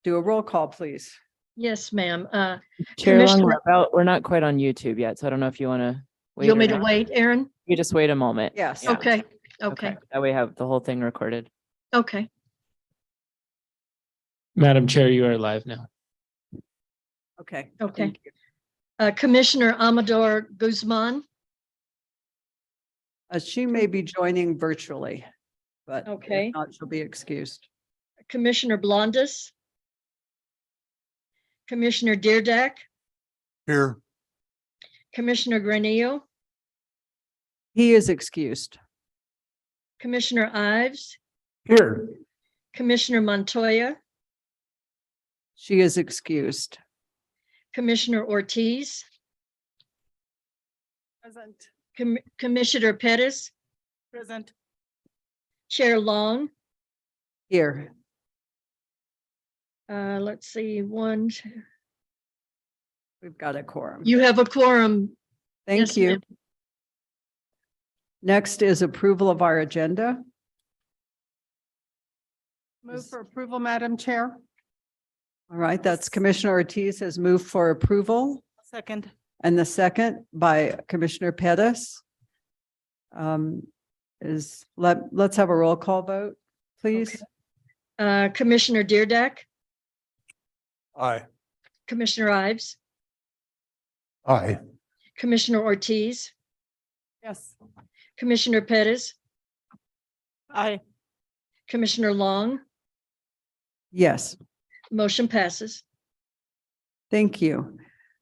do a roll call, please. Yes, ma'am. Chair Long, Commissioner, we're not quite on YouTube yet, so I don't know if you want to wait. you want or me to not. wait, Aaron? You just wait a moment. Yes. Yeah. Okay, okay, That way we have the whole thing recorded. okay. Madam Chair, you are live now. Okay. Okay. Thank you. Commissioner Amador Guzman. She may be joining virtually, but Okay. if not, she'll be excused. Commissioner Blondus. Commissioner Deerdack, Here. Commissioner Granillo, He is excused. Commissioner Ives, Here. Commissioner Montoya, She is excused. Commissioner Ortiz, Present. Commissioner Pettis, Present. Chair Long. Here. Let's see, one, We've got a quorum. you have a quorum. Thank Yes, you. ma'am. Next is approval of our agenda. Move for approval, Madam Chair. All right, that's Commissioner Ortiz has moved for approval. Second. And the second by Commissioner Pettis. Let's have a roll call vote, please. Commissioner Deerdack, Aye. Commissioner Ives, Aye. Commissioner Ortiz, Yes. Commissioner Pettis, Aye. Commissioner Long, Yes, motion passes. thank you.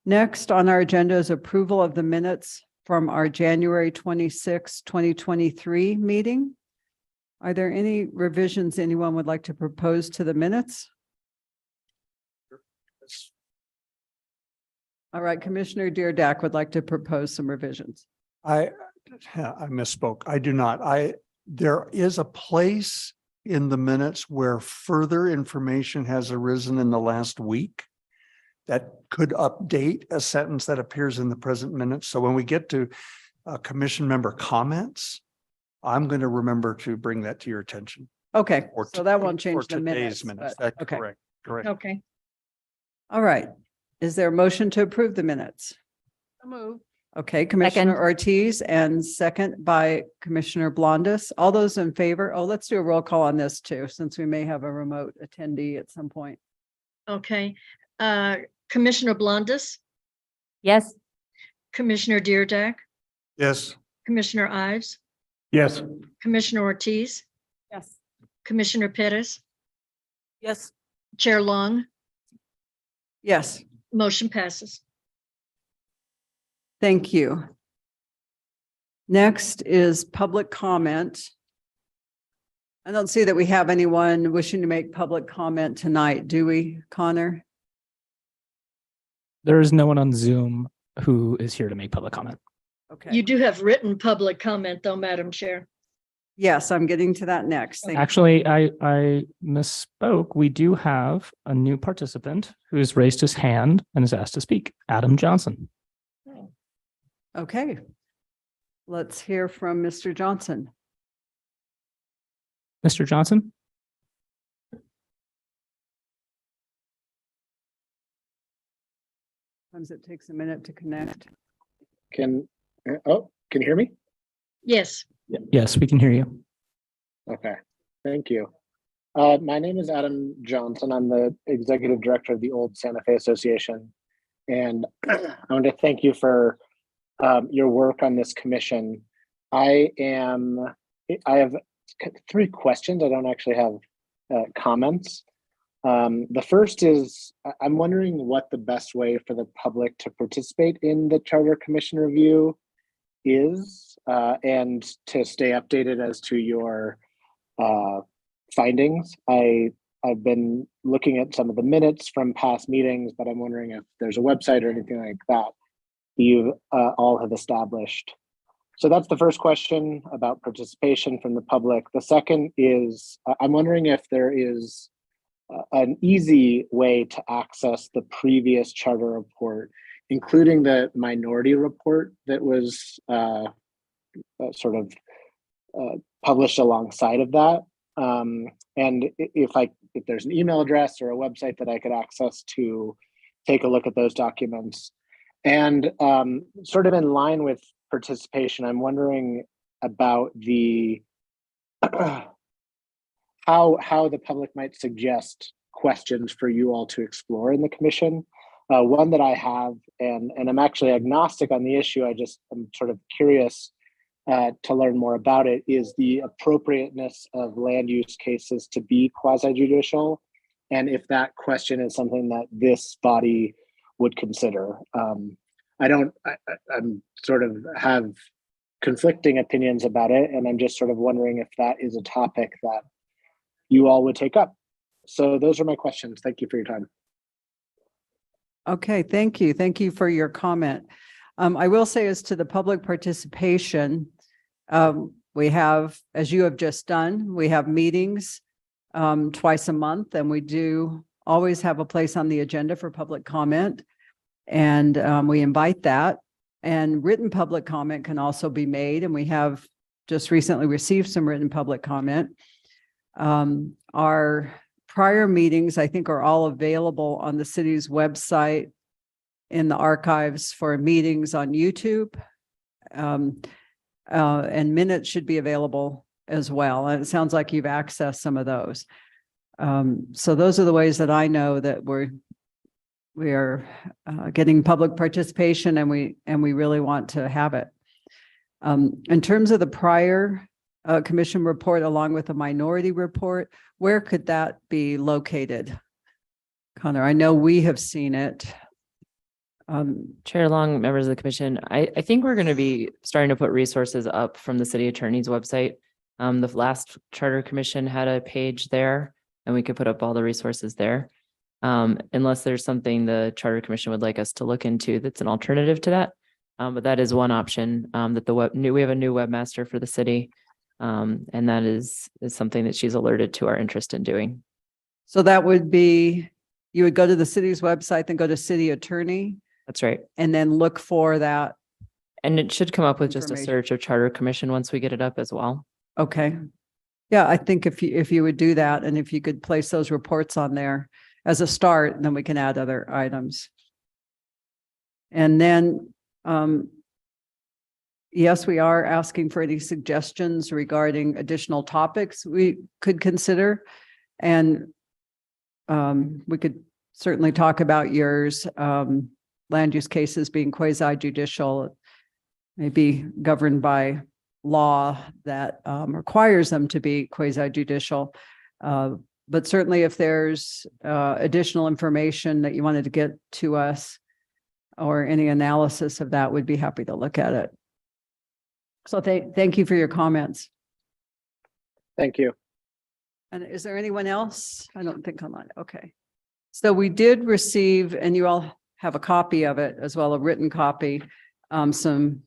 Next on our agenda is approval of the minutes from our January 26, 2023 meeting. Are there any revisions anyone would like to propose to the minutes? All right, Commissioner Deerdack would like to propose some revisions. I misspoke. I do not. There is a place in the minutes where further information has arisen in the last week that could update a sentence that appears in the present minutes. So when we get to commission member comments, I'm going to remember to bring that to your attention. Okay, Or so that to- won't or change the today's minutes. but- That's Okay, correct. Correct. Okay, all right. Is there a motion to approve the minutes? Move. Okay, Commissioner Ortiz and second by Commissioner Blondus. All those in favor? Oh, let's do a roll call on this too, since we may have a remote attendee at some point. okay. Commissioner Blondus, Yes. Commissioner Deerdack, Yes. Commissioner Ives, Yes. Commissioner Ortiz, Yes. Commissioner Pettis, Yes. Chair Long, Yes, motion passes. thank you. Next is public comment. I don't see that we have anyone wishing to make public comment tonight, do we, Connor? There is no one on Zoom who is here to make public comment. Okay, You do have written public comment though, Madam Chair. yes, I'm getting to that next. Thank you. Actually, I misspoke. We do have a new participant who has raised his hand and is asked to speak, Adam Johnson. Okay. Let's hear from Mr. Johnson. Mr. Johnson? Sometimes it takes a minute to connect. Can you hear me? Yes, Yes, we can hear you. Okay, thank you. My name is Adam Johnson. I'm the executive director of the Old Santa Fe Association. And I want to thank you for your work on this commission. I have three questions. I don't actually have comments. The first is, I'm wondering what the best way for the public to participate in the Charter Commission review is, and to stay updated as to your findings. I've been looking at some of the minutes from past meetings, but I'm wondering if there's a website or anything like that you all have established. So that's the first question about participation from the public. The second is, I'm wondering if there is an easy way to access the previous charter report, including the minority report that was published alongside of that. And if there's an email address or a website that I could access to take a look at those documents. And sort of in line with participation, I'm wondering about the how the public might suggest questions for you all to explore in the commission. One that I have, and I'm actually agnostic on the issue, I'm sort of curious to learn more about it, is the appropriateness of land use cases to be quasi-judicial, and if that question is something that this body would consider. I'm sort of have conflicting opinions about it, and I'm just sort of wondering if that is a topic that you all would take up. So those are my questions. Thank you for your time. Okay, thank you. Thank you for your comment. I will say as to the public participation, we have, as you have just done, we have meetings twice a month, and we do always have a place on the agenda for public comment. And we invite that. And written public comment can also be made. And we have just recently received some written public comment. Our prior meetings, I think, are all available on the city's website in the archives for meetings on YouTube. And minutes should be available as well. And it sounds like you've accessed some of those. So those are the ways that I know that we are getting public participation, and we really want to have it. In terms of the prior commission report, along with the minority report, where could that be located? Connor, I know we have seen it. Chair Long, members of the commission, I think we're going to be starting to put resources up from the city attorney's website. The last charter commission had a page there, and we could put up all the resources there. Unless there's something the charter commission would like us to look into that's an alternative to that. But that is one option, that we have a new webmaster for the city. And that is something that she's alerted to our interest in doing. So that would be, you would go to the city's website, then go to city attorney, That's right. and then look for that. And it should come up with just a Information. search of charter commission once we get it up as well. Okay. Yeah, I think if you would do that, and if you could place those reports on there as a start, then we can add other items. And then, yes, we are asking for any suggestions regarding additional topics we could consider. And we could certainly talk about yours, land use cases being quasi-judicial, maybe governed by law that requires them to be quasi-judicial. But certainly if there's additional information that you wanted to get to us, or any analysis of that, we'd be happy to look at it. So thank you for your comments. Thank you. And is there anyone else? I don't think online. Okay. So we did receive, and you all have a copy of it as well, a written copy, some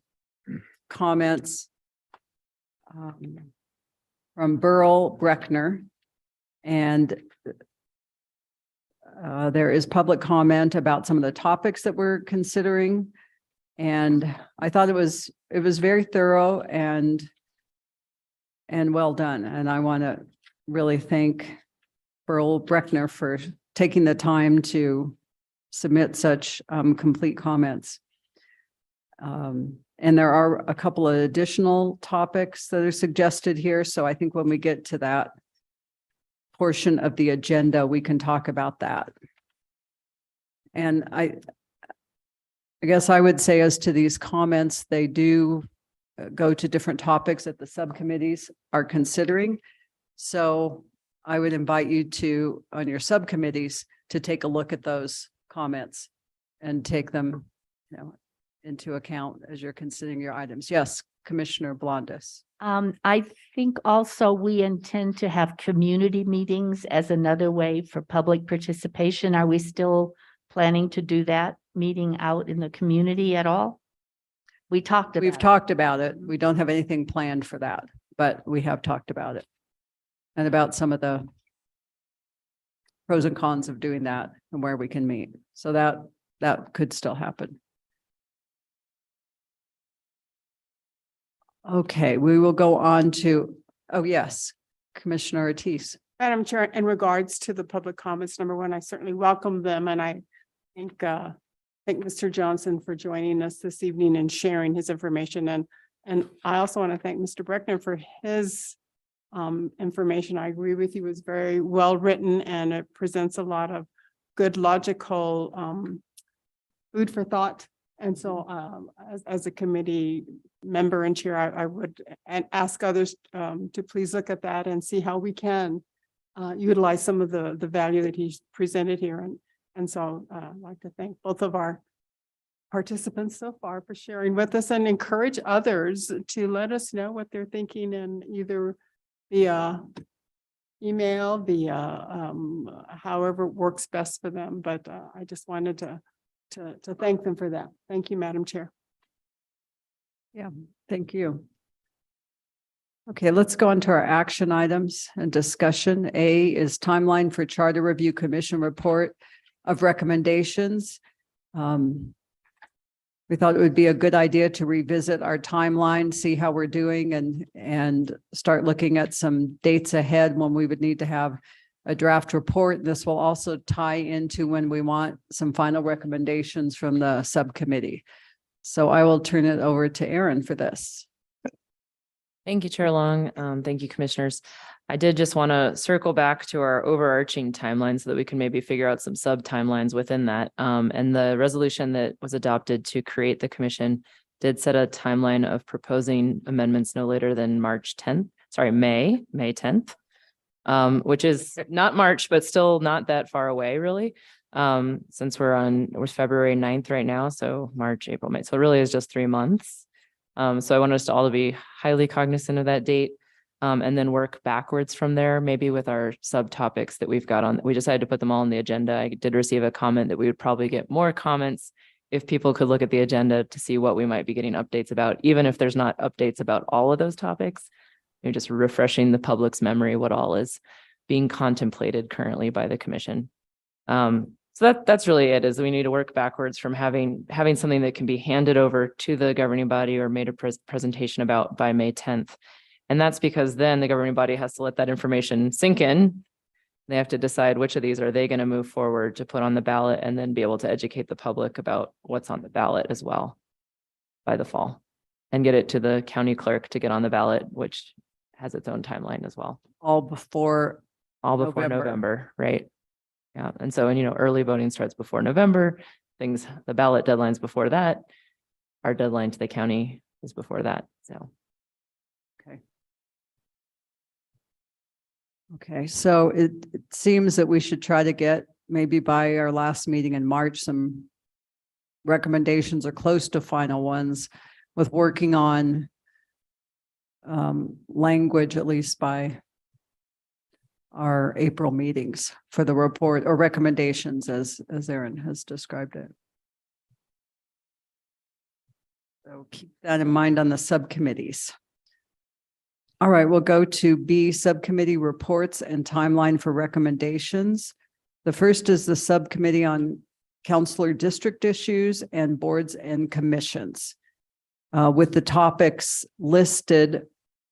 comments from Burl Breckner. And there is public comment about some of the topics that we're considering. And I thought it was very thorough and well done. And I want to really thank Burl Breckner for taking the time to submit such complete comments. And there are a couple of additional topics that are suggested here. So I think when we get to that portion of the agenda, we can talk about that. And I guess I would say, as to these comments, they do go to different topics that the subcommittees are considering. So I would invite you to, on your subcommittees, to take a look at those comments and take them, into account as you're considering your items. Yes, Commissioner Blondis. I think also we intend to have community meetings as another way for public participation. Are we still planning to do that, meeting out in the community at all? We talked about We've talked about it. We don't have anything planned for that, but we have talked about it and about some of the pros and cons of doing that and where we can meet. So that could still happen. Okay, we will go on to, oh yes, Commissioner Ortiz. Madam Chair, in regards to the public comments, number one, I certainly welcome them and I thank Mr. Johnson for joining us this evening and sharing his information. And I also want to thank Mr. Breckner for his information. I agree with you. It's very well written and it presents a lot of good logical food for thought. And so as a committee member and chair, I would ask others to please look at that and see how we can utilize some of the value that he's presented here. And so I'd like to thank both of our participants so far for sharing with us and encourage others to let us know what they're thinking and either via email, via however works best for them. But I just wanted to thank them for that. Thank you, Madam Chair. Yeah, thank you. Okay, let's go on to our action items and discussion. A is timeline for Charter Review Commission report of recommendations. We thought it would be a good idea to revisit our timeline, see how we're doing and start looking at some dates ahead when we would need to have a draft report. This will also tie into when we want some final recommendations from the subcommittee. So I will turn it over to Aaron for this. Thank you, Chair Long. Thank you, commissioners. I did just want to circle back to our overarching timeline so that we can maybe figure out some sub timelines within that. And the resolution that was adopted to create the commission did set a timeline of proposing amendments no later than May 10th, which is not March, but still not that far away, really. Since we're February 9th right now, so March, April, May. So it really is just 3 months. So I want us to all to be highly cognizant of that date. And then work backwards from there, maybe with our subtopics that we've got on. We decided to put them all on the agenda. I did receive a comment that we would probably get more comments if people could look at the agenda to see what we might be getting updates about, even if there's not updates about all of those topics. You're just refreshing the public's memory what all is being contemplated currently by the commission. So that's really it, is we need to work backwards from having something that can be handed over to the governing body or made a presentation about by May 10th. And that's because then the governing body has to let that information sink in. They have to decide which of these are they going to move forward to put on the ballot and then be able to educate the public about what's on the ballot as well by the fall and get it to the county clerk to get on the ballot, which has its own timeline as well. All before November, right? Yeah. And so, early voting starts before November, the ballot deadline's before that. Our deadline to the county is before that. So. Okay, so it seems that we should try to get maybe by our last meeting in March, some recommendations or close to final ones with working on language, at least by our April meetings for the report or recommendations as Aaron has described it. So keep that in mind on the subcommittees. All right, we'll go to B, subcommittee reports and timeline for recommendations. The first is the subcommittee on counselor district issues and boards and commissions, with the topics listed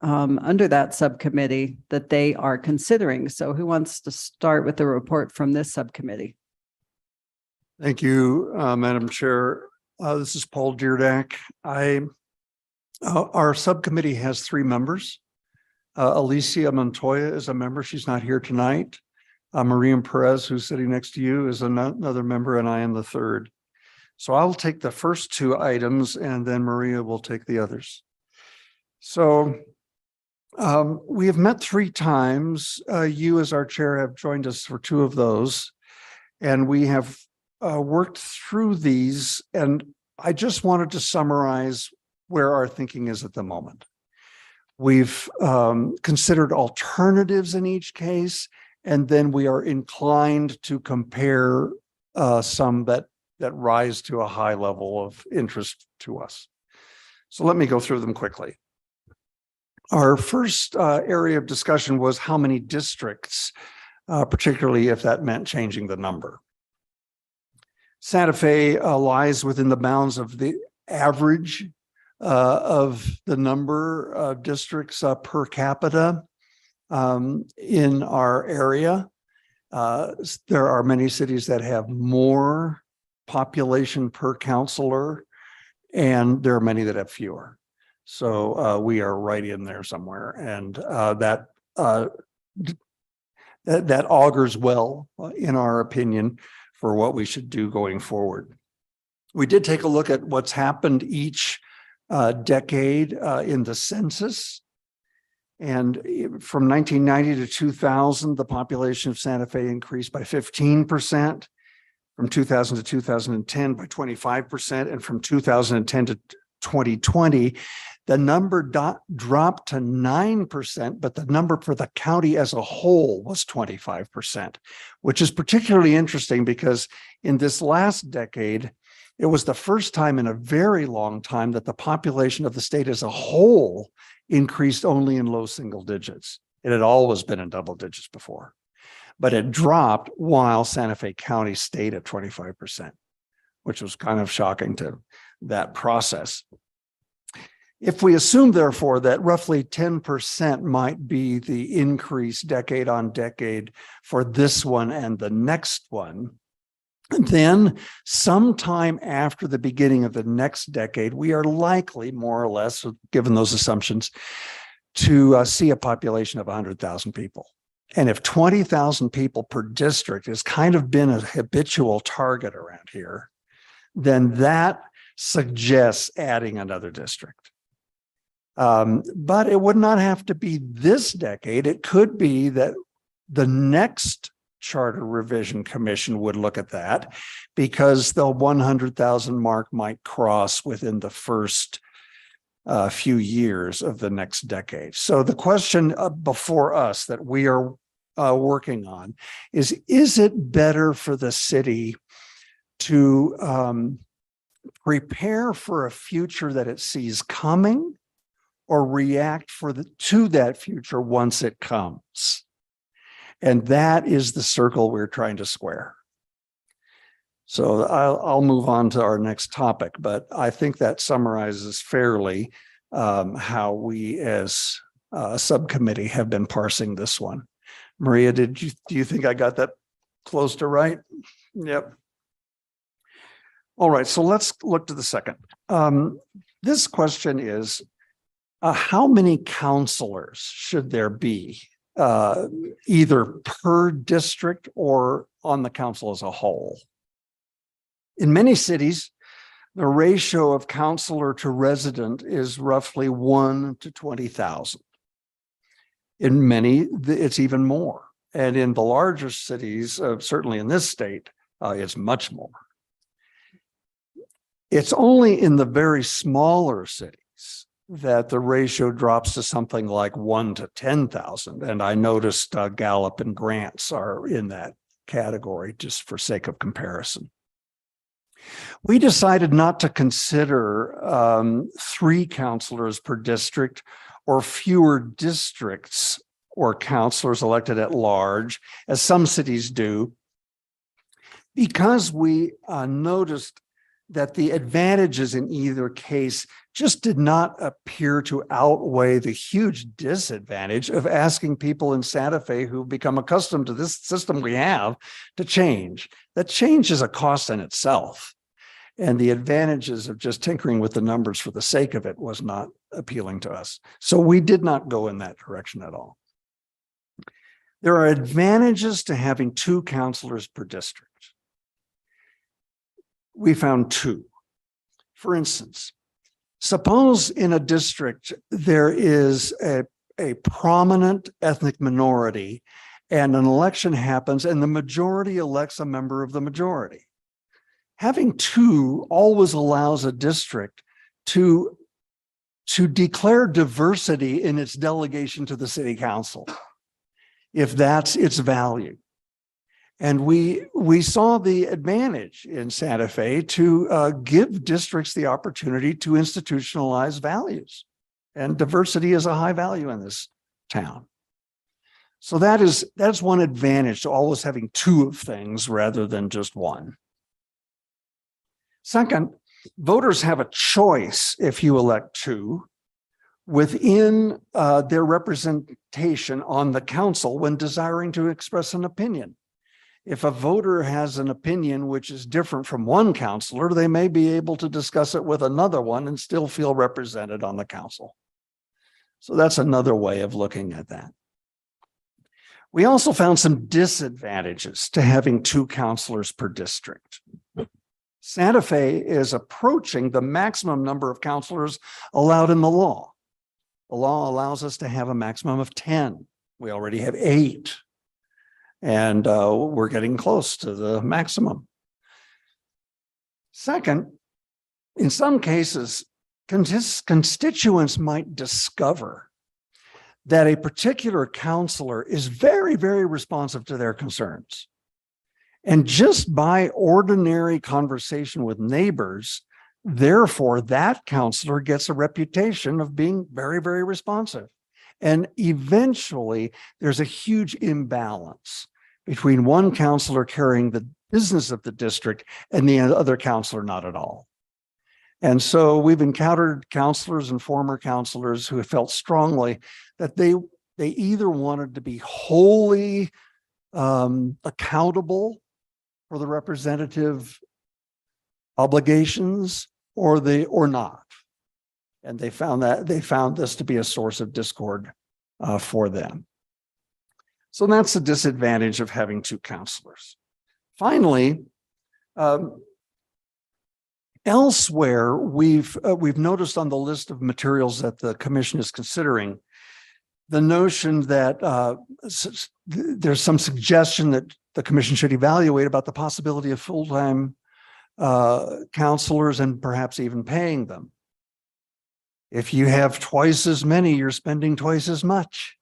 under that subcommittee that they are considering. So who wants to start with the report from this subcommittee? Thank you, Madam Chair. This is Paul Dierdak. Our subcommittee has 3 members. Alicia Montoya is a member. She's not here tonight. Miriam Perez, who's sitting next to you, is another member, and I am the third. So I'll take the first 2 items, and then Maria will take the others. So we have met 3 times. You, as our chair, have joined us for 2 of those, and we have worked through these. And I just wanted to summarize where our thinking is at the moment. We've considered alternatives in each case, and then we are inclined to compare some that rise to a high level of interest to us. So let me go through them quickly. Our first area of discussion was how many districts, particularly if that meant changing the number. Santa Fe lies within the bounds of the average of the number of districts per capita in our area. There are many cities that have more population per counselor, and there are many that have fewer. So we are right in there somewhere, and that augurs well, in our opinion, for what we should do going forward. We did take a look at what's happened each decade in the census. And from 1990 to 2000, the population of Santa Fe increased by 15%. From 2000 to 2010 by 25%. And from 2010 to 2020, the number dropped to 9%, but the number for the county as a whole was 25%, which is particularly interesting because in this last decade, it was the first time in a very long time that the population of the state as a whole increased only in low single digits. It had always been in double digits before, but it dropped while Santa Fe County stayed at 25%, which was kind of shocking to that process. If we assume, therefore, that roughly 10% might be the increase decade on decade for this one and the next one, then sometime after the beginning of the next decade, we are likely, more or less, given those assumptions, to see a population of 100,000 people. And if 20,000 people per district has kind of been a habitual target around here, then that suggests adding another district. But it would not have to be this decade. It could be that the next Charter Revision Commission would look at that, because the 100,000 mark might cross within the first few years of the next decade. So the question before us that we are working on is it better for the city to prepare for a future that it sees coming, or react to that future once it comes? And that is the circle we're trying to square. So I'll move on to our next topic, but I think that summarizes fairly how we as a subcommittee have been parsing this one. Maria, do you think I got that close to right? Yep. All right, so let's look to the second. This question is, how many counselors should there be, either per district or on the council as a whole? In many cities, the ratio of counselor to resident is roughly 1 to 20,000. In many, it's even more. And in the larger cities, certainly in this state, it's much more. It's only in the very smaller cities that the ratio drops to something like 1 to 10,000. And I noticed Gallup and Grants are in that category, just for sake of comparison. We decided not to consider 3 counselors per district or fewer districts or counselors elected at large, as some cities do, because we noticed that the advantages in either case just did not appear to outweigh the huge disadvantage of asking people in Santa Fe who've become accustomed to this system we have to change. That change is a cost in itself. And the advantages of just tinkering with the numbers for the sake of it was not appealing to us. So we did not go in that direction at all. There are advantages to having 2 counselors per district. We found 2. For instance, suppose in a district there is a prominent ethnic minority and an election happens and the majority elects a member of the majority. Having 2 always allows a district to declare diversity in its delegation to the city council, if that's its value. And we saw the advantage in Santa Fe to give districts the opportunity to institutionalize values. And diversity is a high value in this town. So that's one advantage to always having 2 of things rather than just 1. Second, voters have a choice if you elect 2, within their representation on the council when desiring to express an opinion. If a voter has an opinion which is different from one counselor, they may be able to discuss it with another one and still feel represented on the council. So that's another way of looking at that. We also found some disadvantages to having 2 counselors per district. Santa Fe is approaching the maximum number of counselors allowed in the law. The law allows us to have a maximum of 10. We already have 8. And we're getting close to the maximum. Second, in some cases, constituents might discover that a particular counselor is very, very responsive to their concerns. And just by ordinary conversation with neighbors, therefore, that counselor gets a reputation of being very, very responsive. And eventually, there's a huge imbalance between one counselor carrying the business of the district and the other counselor not at all. And so we've encountered counselors and former counselors who have felt strongly that they either wanted to be wholly accountable for the representative obligations or not. And they found this to be a source of discord for them. So that's the disadvantage of having 2 counselors. Finally, elsewhere, we've noticed on the list of materials that the commission is considering the notion that there's some suggestion that the commission should evaluate about the possibility of full-time counselors and perhaps even paying them. If you have twice as many, you're spending twice as much.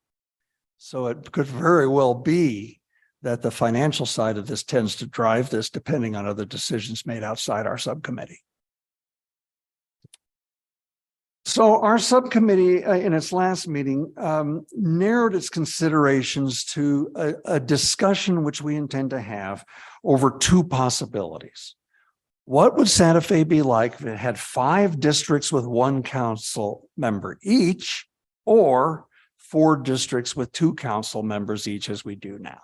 So it could very well be that the financial side of this tends to drive this, depending on other decisions made outside our subcommittee. So our subcommittee in its last meeting narrowed its considerations to a discussion which we intend to have over 2 possibilities. What would Santa Fe be like if it had 5 districts with 1 council member each, or 4 districts with 2 council members each, as we do now?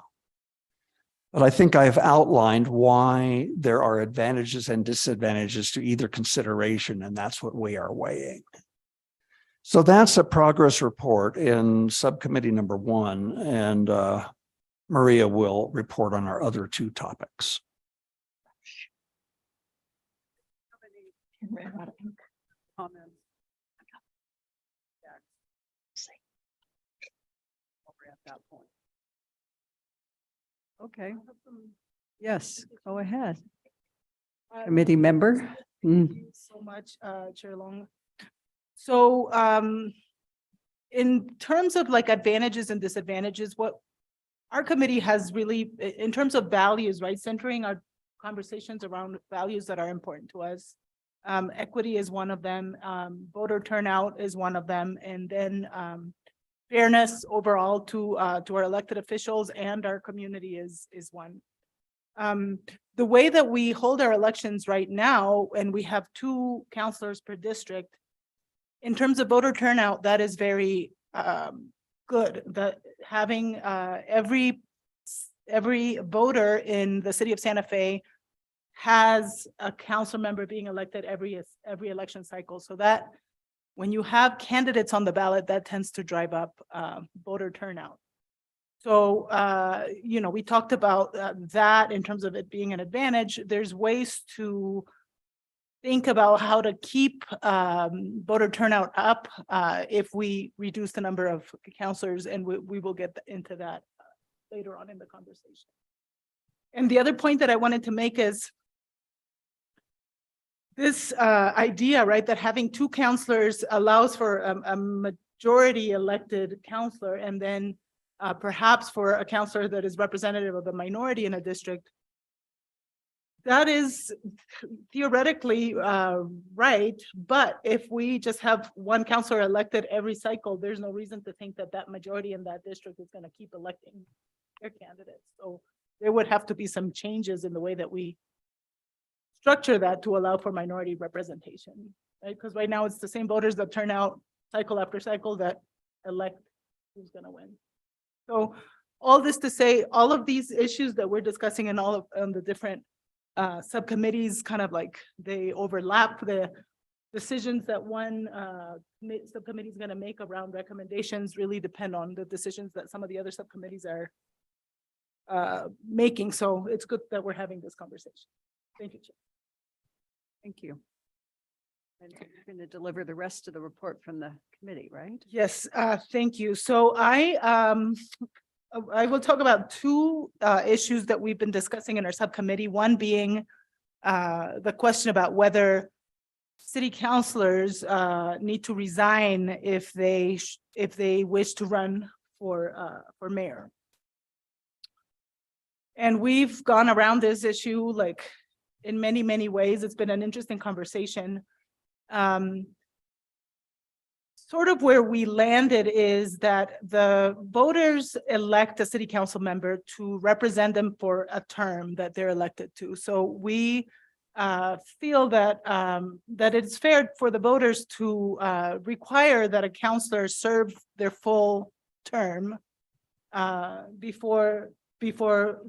But I think I've outlined why there are advantages and disadvantages to either consideration, and that's what we are weighing. So that's a progress report in subcommittee number 1, and Maria will report on our other 2 topics. Comments? We're at that point. Okay. Yes, go ahead. Committee member. Thank you so much, Chair Long. So in terms of like advantages and disadvantages, what our committee has really, in terms of values, right, centering our conversations around values that are important to us. Equity is one of them, voter turnout is one of them, and then fairness overall to our elected officials and our community is one. The way that we hold our elections right now, and we have 2 counselors per district, in terms of voter turnout, that is very good. That having every voter in the city of Santa Fe has a council member being elected every election cycle, so that when you have candidates on the ballot, that tends to drive up voter turnout. So, you know, we talked about that in terms of it being an advantage. There's ways to think about how to keep voter turnout up if we reduce the number of counselors, and we will get into that later on in the conversation. And the other point that I wanted to make is this idea, right, that having 2 counselors allows for a majority elected counselor, and then perhaps for a counselor that is representative of the minority in a district. That is theoretically right, but if we just have 1 counselor elected every cycle, there's no reason to think that that majority in that district is going to keep electing their candidates. So there would have to be some changes in the way that we structure that to allow for minority representation, right? Because right now it's the same voters that turn out cycle after cycle that elect who's gonna win. So all this to say, all of these issues that we're discussing in all of the different subcommittees, kind of like they overlap. The decisions that one subcommittee is gonna make around recommendations really depend on the decisions that some of the other subcommittees are making. So it's good that we're having this conversation. Thank you, Chair. Thank you. And you're going to deliver the rest of the report from the committee, right? Yes, thank you. So I will talk about two issues that we've been discussing in our subcommittee. One being the question about whether city councilors need to resign if they wish to run for mayor. And we've gone around this issue like in many, many ways. It's been an interesting conversation. Sort of where we landed is that the voters elect a city council member to represent them for a term that they're elected to. So we feel that that it's fair for the voters to require that a councilor serve their full term before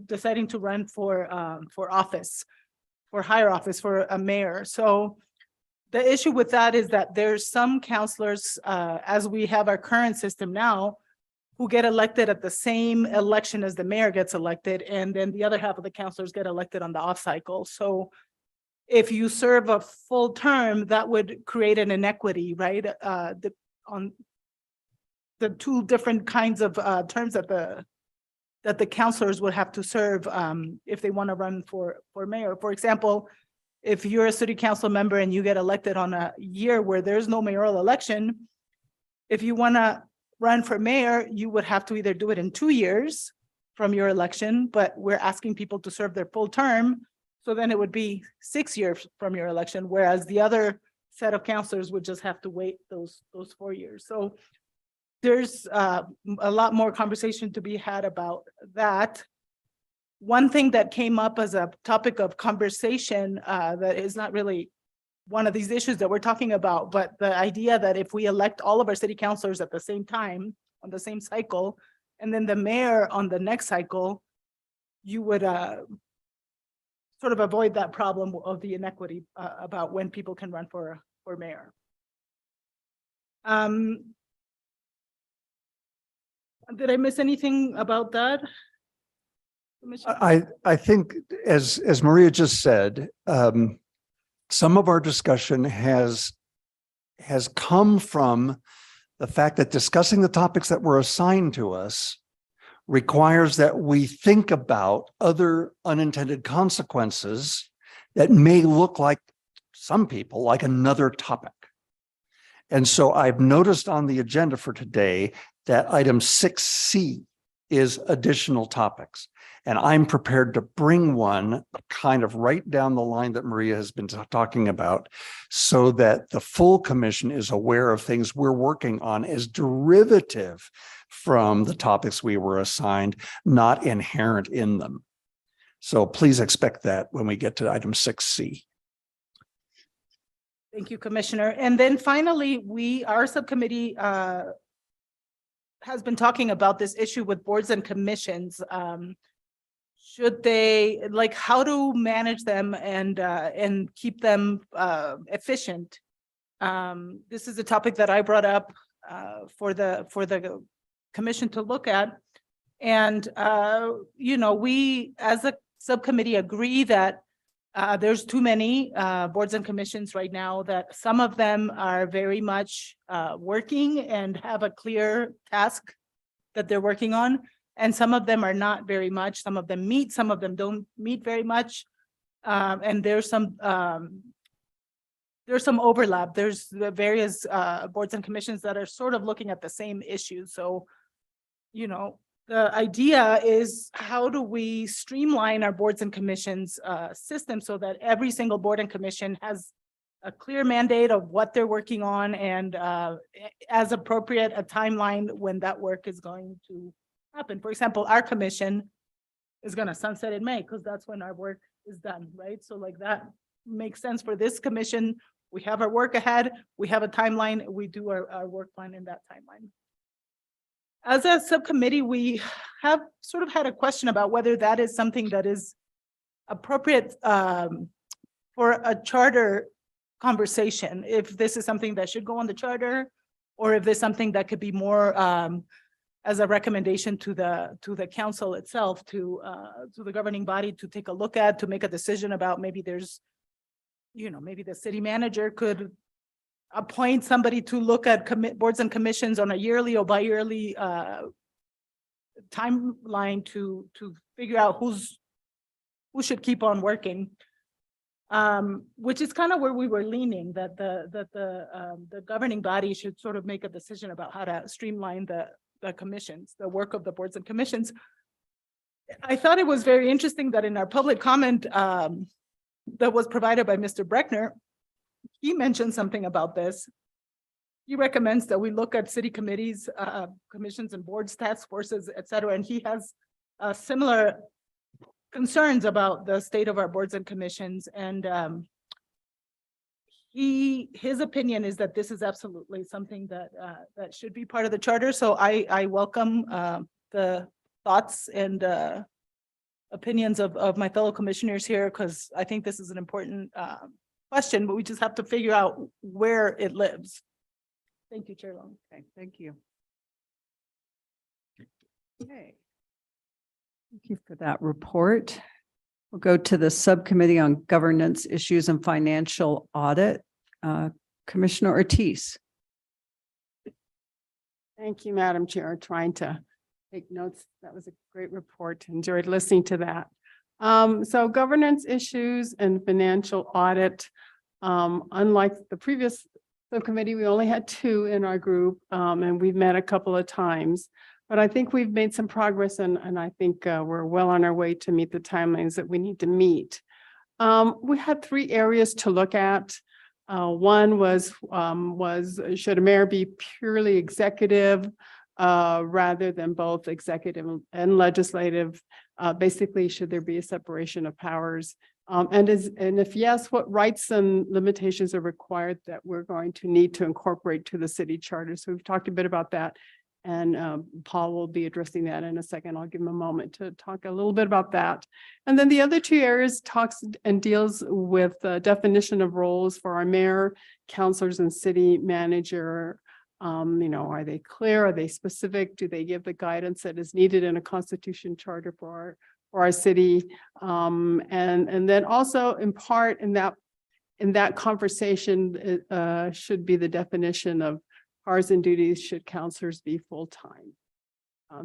deciding to run for office, for higher office, for a mayor. So the issue with that is that there's some councilors, as we have our current system now, who get elected at the same election as the mayor gets elected, and then the other half of the councilors get elected on the off cycle. So if you serve a full term, that would create an inequity, right? On the two different kinds of terms that the councilors would have to serve if they want to run for mayor. For example, if you're a city council member and you get elected on a year where there's no mayoral election, if you want to run for mayor, you would have to either do it in 2 years from your election, but we're asking people to serve their full term. So then it would be 6 years from your election, whereas the other set of councilors would just have to wait those 4 years. So there's a lot more conversation to be had about that. One thing that came up as a topic of conversation that is not really one of these issues that we're talking about, but the idea that if we elect all of our city councilors at the same time on the same cycle, and then the mayor on the next cycle, you would sort of avoid that problem of the inequity about when people can run for mayor. Did I miss anything about that? I think as Maria just said, some of our discussion has come from the fact that discussing the topics that were assigned to us requires that we think about other unintended consequences that may look like some people like another topic. And so I've noticed on the agenda for today that item 6C is additional topics. And I'm prepared to bring one kind of right down the line that Maria has been talking about, so that the full commission is aware of things we're working on as derivative from the topics we were assigned, not inherent in them. So please expect that when we get to item 6C. Thank you, Commissioner. And then finally, our subcommittee has been talking about this issue with boards and commissions. Should they, like, how to manage them and keep them efficient? This is a topic that I brought up for the commission to look at. And you know, we as a subcommittee agree that there's too many boards and commissions right now, that some of them are very much working and have a clear task that they're working on. And some of them are not very much. Some of them meet, some of them don't meet very much. And there's some overlap. There's the various boards and commissions that are sort of looking at the same issue. So, you know, the idea is, how do we streamline our boards and commissions system so that every single board and commission has a clear mandate of what they're working on, and as appropriate, a timeline when that work is going to happen. For example, our commission is going to sunset in May because that's when our work is done, right? So like that makes sense for this commission We have our work ahead, we have a timeline, we do our work plan in that timeline. As a subcommittee, we have sort of had a question about whether that is something that is appropriate for a charter conversation, if this is something that should go on the charter, or if there's something that could be more as a recommendation to the council itself, to the governing body to take a look at, to make a decision about. Maybe there's, maybe the city manager could appoint somebody to look at boards and commissions on a yearly or bi-yearly timeline to figure out who should keep on working. Which is kind of where we were leaning, that the governing body should sort of make a decision about how to streamline the commissions, the work of the boards and commissions. I thought it was very interesting that in our public comment that was provided by Mr. Breckner, he mentioned something about this. He recommends that we look at city committees, commissions and boards, task forces, et cetera, and he has similar concerns about the state of our boards and commissions. And his opinion is that this is absolutely something that that should be part of the charter. So I welcome the thoughts and opinions of my fellow commissioners here, because I think this is an important question, but we just have to figure out where it lives. Thank you, Chair Long. Okay, thank you. Okay. Thank you for that report. We'll go to the Subcommittee on Governance Issues and Financial Audit. Commissioner Ortiz. Thank you, Madam Chair. Trying to take notes. That was a great report. Enjoyed listening to that. So governance issues and financial audit, unlike the previous subcommittee, we only had 2 in our group, and we've met a couple of times. But I think we've made some progress, and I think we're well on our way to meet the timelines that we need to meet. We had 3 areas to look at. One was should a mayor be purely executive rather than both executive and legislative? Basically, should there be a separation of powers? And if yes, what rights and limitations are required that we're going to need to incorporate to the city charter? So we've talked a bit about that. And Paul will be addressing that in a second. I'll give him a moment to talk a little bit about that. And then the other 2 areas talks and deals with the definition of roles for our mayor, councilors, and city manager. Are they clear? Are they specific? Do they give the guidance that is needed in a constitution charter for our city? And then also in part in that conversation should be the definition of powers and duties should counselors be full-time.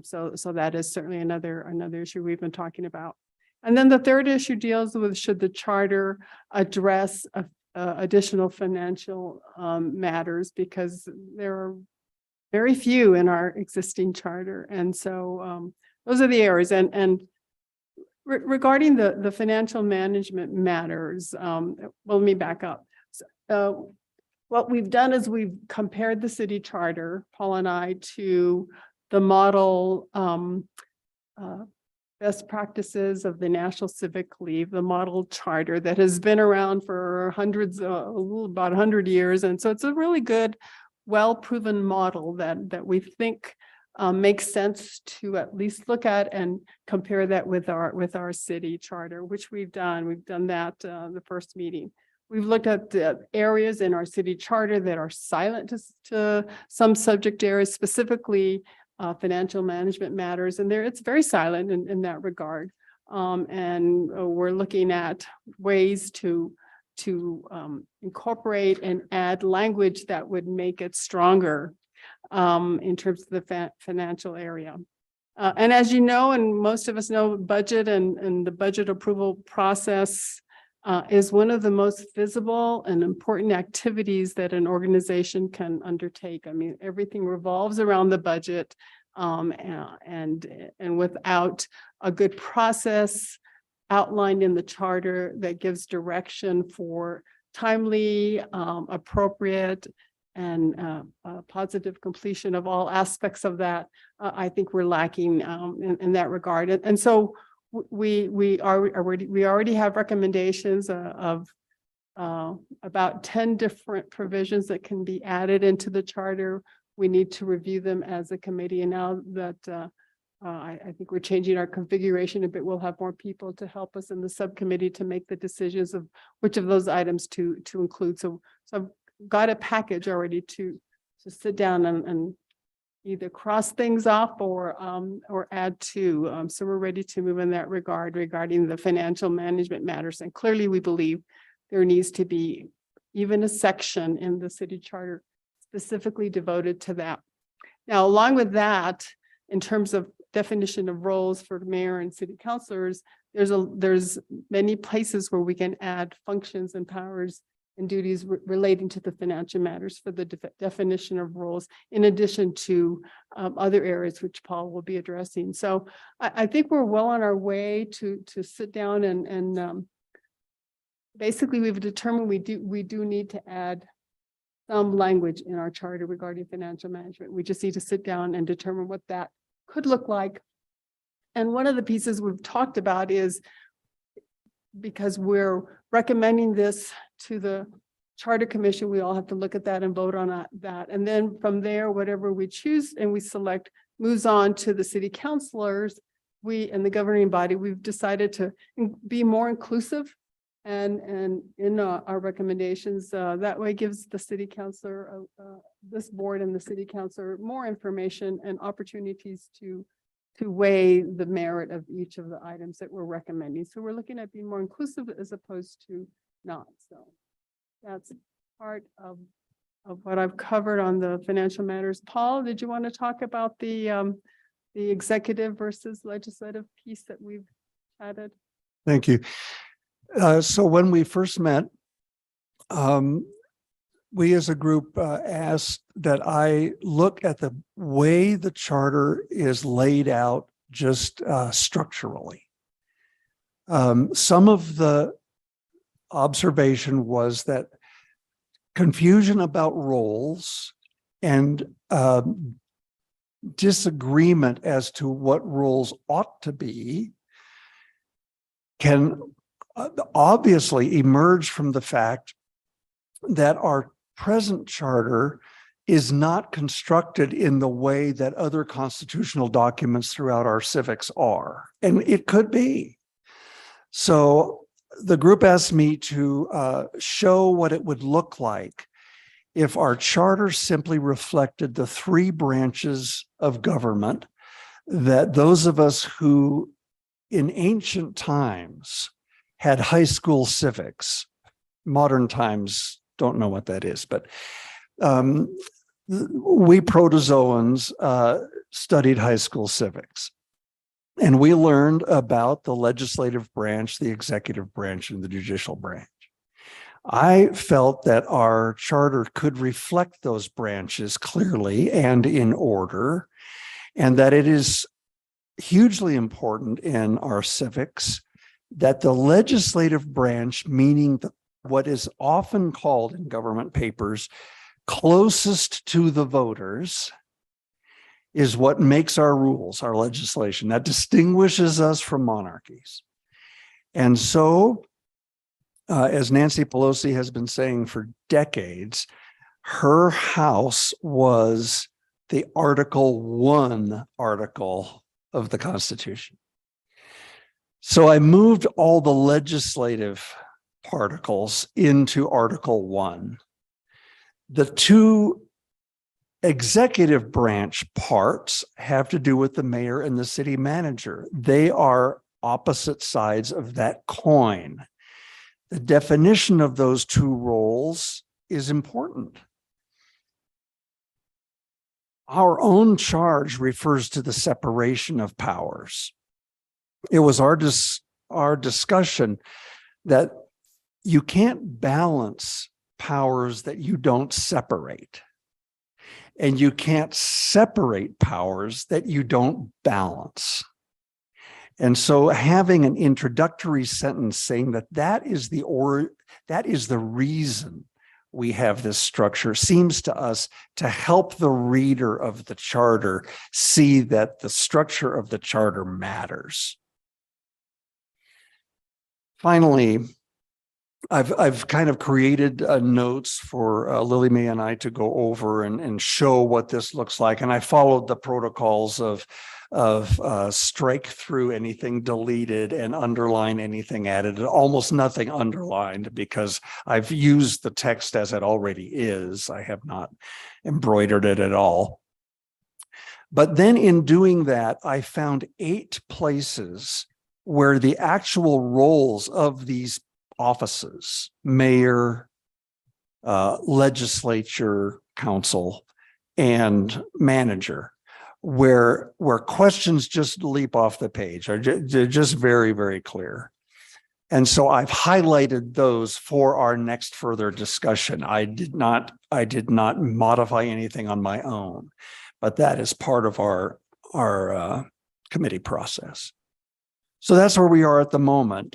So that is certainly another issue we've been talking about. And then the third issue deals with should the charter address additional financial matters, because there are very few in our existing charter. And so those are the areas. And regarding the financial management matters, well, let me back up. What we've done is we've compared the city charter, Paul and I, to the model best practices of the National Civic League, the model charter that has been around for about 100 years. And so it's a really good, well-proven model that we think makes sense to at least look at and compare that with our city charter, which we've done. We've done that the first meeting. We've looked at the areas in our city charter that are silent to some subject areas, specifically financial management matters, and it's very silent in that regard. And we're looking at ways to incorporate and add language that would make it stronger in terms of the financial area. And as you know, and most of us know, budget and the budget approval process is one of the most visible and important activities that an organization can undertake. I mean, everything revolves around the budget, and without a good process outlined in the charter that gives direction for timely, appropriate, and positive completion of all aspects of that, I think we're lacking in that regard. And so we already have recommendations of about 10 different provisions that can be added into the charter. We need to review them as a committee. And now that I think we're changing our configuration a bit, we'll have more people to help us in the subcommittee to make the decisions of which of those items to include. So I've got a package already to sit down and either cross things off or add to. So we're ready to move in that regard regarding the financial management matters. And clearly we believe there needs to be even a section in the city charter specifically devoted to that. Now, along with that, in terms of definition of roles for mayor and city councilors, there's many places where we can add functions and powers and duties relating to the financial matters for the definition of roles, in addition to other areas which Paul will be addressing. So I think we're well on our way to sit down and basically we've determined we do need to add some language in our charter regarding financial management. We just need to sit down and determine what that could look like. And one of the pieces we've talked about is, because we're recommending this to the Charter Commission, we all have to look at that and vote on that. And then from there, whatever we choose and we select moves on to the city councilors. We and the governing body, we've decided to be more inclusive and in our recommendations, that way gives the city councilor, this board and the city councilor more information and opportunities to weigh the merit of each of the items that we're recommending. So we're looking at being more inclusive as opposed to not. So that's part of what I've covered on the financial matters. Paul, did you want to talk about the executive versus legislative piece that we've added? Thank you. So when we first met, we as a group asked that I look at the way the charter is laid out just structurally. Some of the observation was that confusion about roles and disagreement as to what roles ought to be can obviously emerge from the fact that our present charter is not constructed in the way that other constitutional documents throughout our civics are, and it could be. So the group asked me to show what it would look like if our charter simply reflected the three branches of government that those of us who in ancient times had high school civics, modern times don't know what that is, but we protozoans studied high school civics. And we learned about the legislative branch, the executive branch, and the judicial branch. I felt that our charter could reflect those branches clearly and in order, and that it is hugely important in our civics that the legislative branch, meaning what is often called in government papers closest to the voters, is what makes our rules, our legislation, that distinguishes us from monarchies. And so, as Nancy Pelosi has been saying for decades, her house was the Article 1 article of the Constitution. So I moved all the legislative particles into Article 1. The two executive branch parts have to do with the mayor and the city manager. They are opposite sides of that coin. The definition of those two roles is important. Our own charge refers to the separation of powers. It was our discussion that you can't balance powers that you don't separate. And you can't separate powers that you don't balance. And so having an introductory sentence saying that is the reason we have this structure seems to us to help the reader of the charter see that the structure of the charter matters. Finally, I've kind of created notes for Lily May and I to go over and show what this looks like. And I followed the protocols of strike through anything deleted and underline anything added, almost nothing underlined, because I've used the text as it already is. I have not embroidered it at all. But then in doing that, I found 8 places where the actual roles of these offices, mayor, legislature, council, and manager, where questions just leap off the page, are they're just very, very clear. And so I've highlighted those for our next further discussion. I did not modify anything on my own, but that is part of our committee process. So that's where we are at the moment.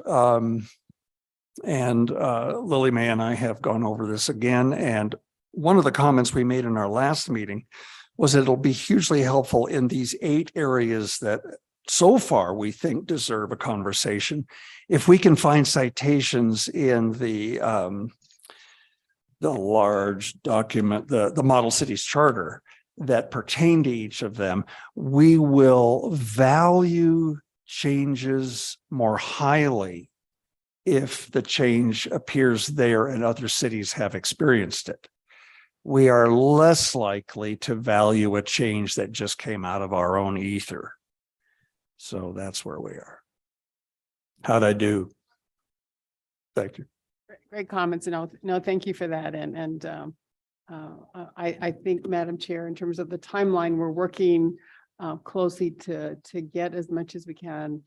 And Lily May and I have gone over this again. And one of the comments we made in our last meeting was that it'll be hugely helpful in these 8 areas that so far we think deserve a conversation. If we can find citations in the large document, the Model Cities Charter, that pertain to each of them, we will value changes more highly if the change appears there and other cities have experienced it. We are less likely to value a change that just came out of our own ether. So that's where we are. How'd I do? Thank you. Great comments. No, thank you for that. I think, Madam Chair, in terms of the timeline, we're working closely to get as much as we can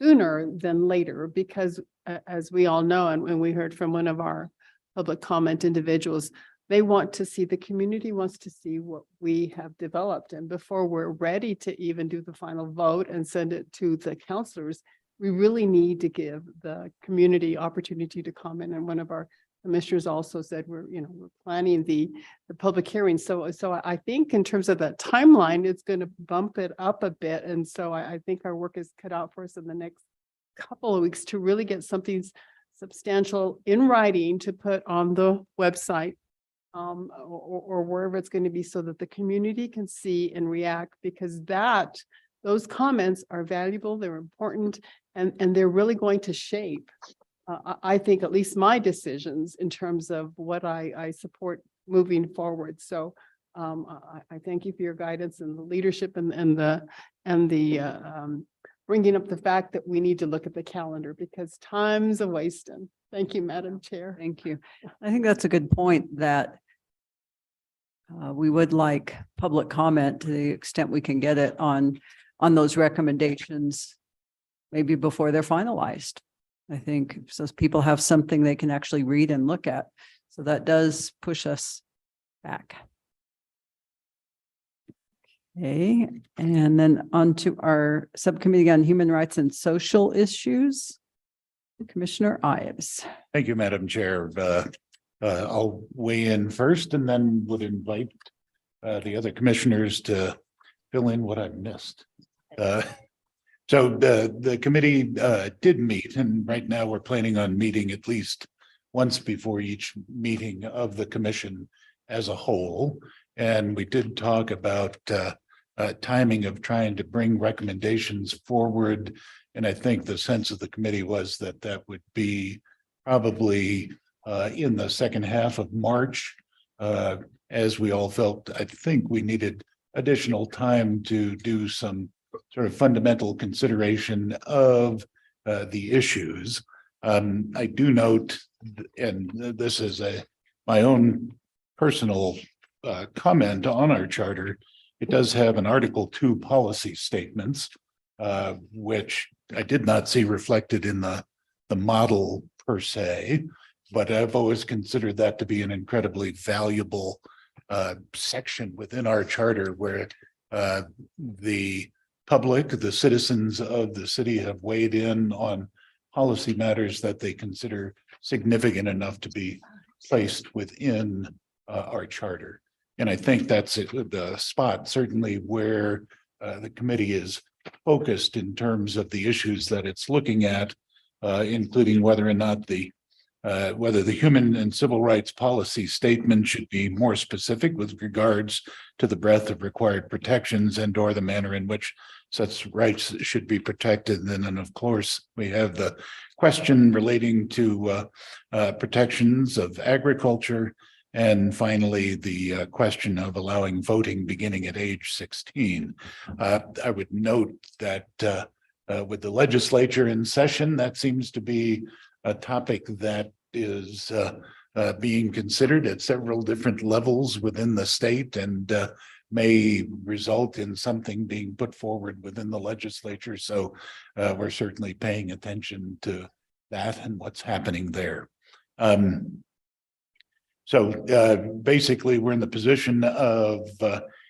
sooner than later, because as we all know, and we heard from one of our public comment individuals, they want to see, the community wants to see what we have developed. And before we're ready to even do the final vote and send it to the councilors, we really need to give the community opportunity to comment. And one of our commissioners also said we're planning the public hearing. So I think in terms of that timeline, it's going to bump it up a bit. And so I think our work is cut out for us in the next couple of weeks to really get something substantial in writing to put on the website or wherever it's going to be, so that the community can see and react, because those comments are valuable, they're important, and they're really going to shape I think at least my decisions in terms of what I support moving forward. So I thank you for your guidance and the leadership and the bringing up the fact that we need to look at the calendar, because time's a wasting. Thank you, Madam Chair. Thank you. I think that's a good point, that we would like public comment to the extent we can get it on those recommendations, maybe before they're finalized. I think so people have something they can actually read and look at. So that does push us back. Okay, and then on to our subcommittee on human rights and social issues. Commissioner Ives. Thank you, Madam Chair. I'll weigh in first and then would invite the other commissioners to fill in what I've missed. So the committee did meet, and right now we're planning on meeting at least once before each meeting of the commission as a whole. And we did talk about timing of trying to bring recommendations forward. And I think the sense of the committee was that that would be probably in the second half of March, as we all felt, I think we needed additional time to do some sort of fundamental consideration of the issues. I do note, and this is my own personal comment on our charter, it does have an Article 2 policy statements, which I did not see reflected in the model per se, but I've always considered that to be an incredibly valuable section within our charter, where the public, the citizens of the city, have weighed in on policy matters that they consider significant enough to be placed within our charter. And I think that's the spot certainly where the committee is focused in terms of the issues that it's looking at, including whether or not the whether the human and civil rights policy statement should be more specific with regards to the breadth of required protections and or the manner in which such rights should be protected. And then, of course, we have the question relating to protections of agriculture. And finally, the question of allowing voting beginning at age 16. I would note that with the legislature in session, that seems to be a topic that is being considered at several different levels within the state and may result in something being put forward within the legislature. So we're certainly paying attention to that and what's happening there. So basically, we're in the position of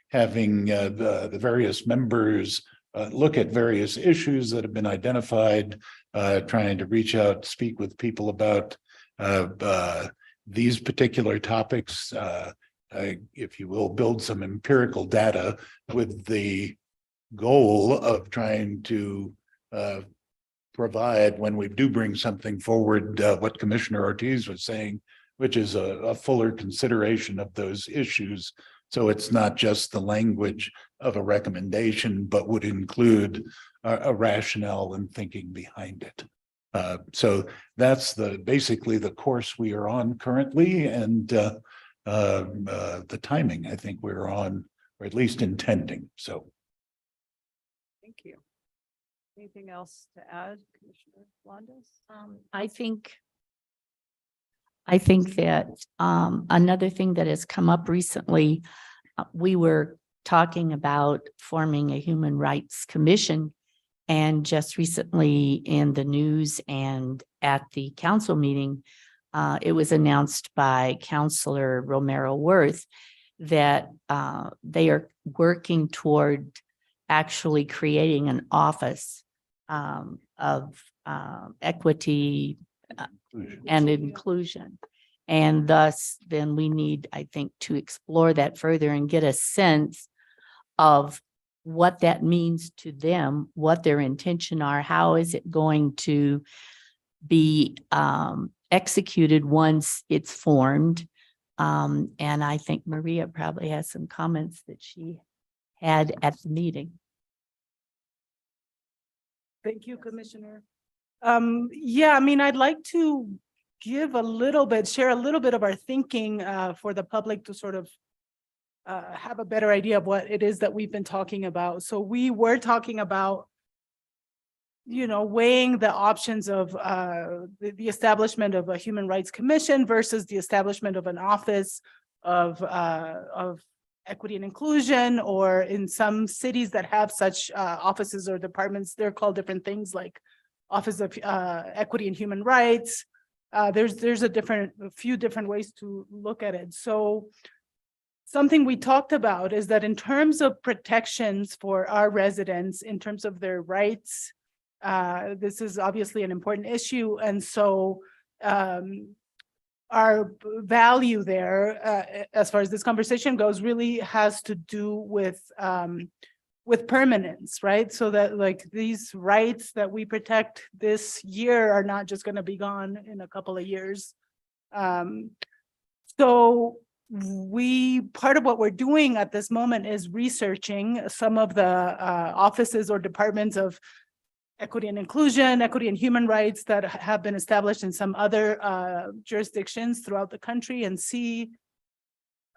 having the various members look at various issues that have been identified, trying to reach out, speak with people about these particular topics, if you will, build some empirical data with the goal of trying to provide, when we do bring something forward, what Commissioner Ortiz was saying, which is a fuller consideration of those issues. So it's not just the language of a recommendation, but would include a rationale and thinking behind it. So that's basically the course we are on currently, and the timing I think we're on, or at least intending. So Thank you. Anything else to add, Commissioner Blondes? I think that another thing that has come up recently, we were talking about forming a human rights commission. And just recently in the news and at the council meeting, it was announced by Councilor Romero Worth that they are working toward actually creating an office of equity and inclusion. And thus, then we need, I think, to explore that further and get a sense of what that means to them, what their intention are, how is it going to be executed once it's formed. And I think Maria probably has some comments that she had at the meeting. Thank you, Commissioner. Yeah, I mean, I'd like to give a little bit, share a little bit of our thinking for the public to sort of have a better idea of what it is that we've been talking about. So we were talking about, you know, weighing the options of the establishment of a human rights commission versus the establishment of an office of equity and inclusion, or in some cities that have such offices or departments, they're called different things like Office of Equity and Human Rights. There's a few different ways to look at it. So something we talked about is that in terms of protections for our residents, in terms of their rights, this is obviously an important issue. And so our value there, as far as this conversation goes, really has to do with permanence, right? So that like these rights that we protect this year are not just going to be gone in a couple of years. So part of what we're doing at this moment is researching some of the offices or departments of equity and inclusion, equity and human rights that have been established in some other jurisdictions throughout the country, and see,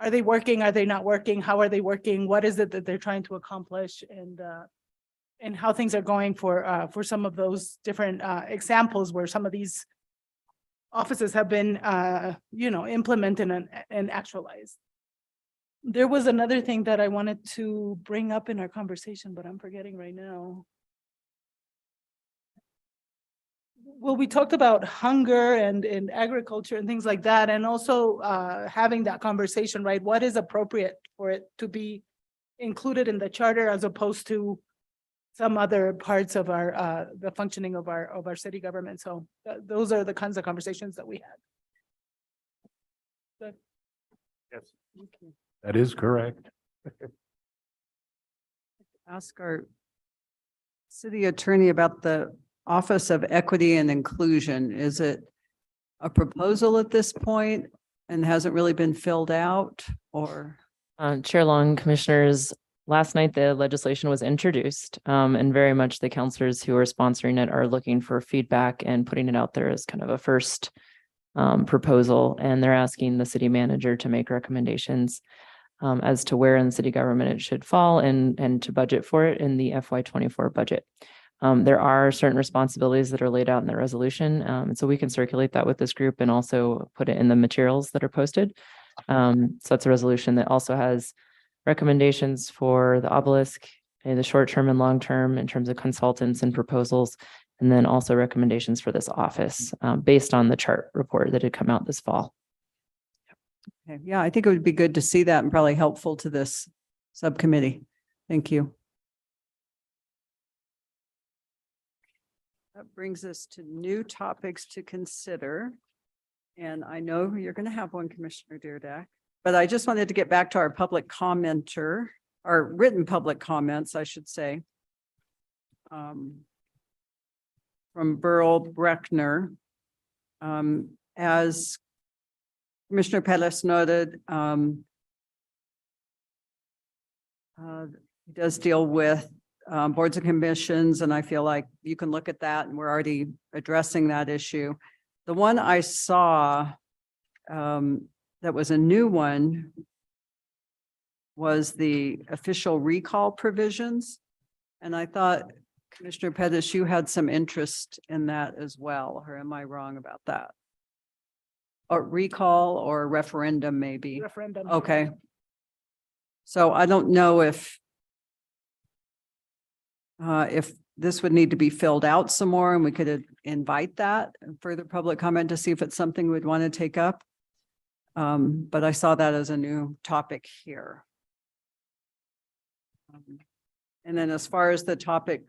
are they working? Are they not working? How are they working? What is it that they're trying to accomplish? And how things are going for some of those different examples where some of these offices have been, implemented and actualized. There was another thing that I wanted to bring up in our conversation, but I'm forgetting right now. Well, we talked about hunger and agriculture and things like that, and also having that conversation, right? What is appropriate for it to be included in the charter as opposed to some other parts of our the functioning of our city government. So those are the kinds of conversations that we had. Good. yes, that is correct. Ask our city attorney about the Office of Equity and Inclusion. Is it a proposal at this point and hasn't really been filled out, or? Chair Long, Commissioners, last night the legislation was introduced, and very much the counselors who are sponsoring it are looking for feedback and putting it out there as kind of a first proposal. And they're asking the city manager to make recommendations as to where in the city government it should fall and to budget for it in the FY24 budget. There are certain responsibilities that are laid out in the resolution. And so we can circulate that with this group and also put it in the materials that are posted. So that's a resolution that also has recommendations for the obelisk, the short term and long term in terms of consultants and proposals, and then also recommendations for this office based on the chart report that had come out this fall. Okay, yeah, I think it would be good to see that and probably helpful to this subcommittee. Thank you. That brings us to new topics to consider. And I know you're going to have one, Commissioner Deardack, but I just wanted to get back to our public commenter, our written public comments, I should say. From Burl Breckner. As Commissioner Pettis noted, he does deal with boards and commissions, and I feel like you can look at that and we're already addressing that issue. The one I saw that was a new one was the official recall provisions. And I thought, Commissioner Pettis, you had some interest in that as well, or am I wrong about that? Or recall or referendum, maybe? Referendum. Okay. So I don't know if this would need to be filled out some more and we could invite that further public comment to see if it's something we'd want to take up. But I saw that as a new topic here. And then as far as the topic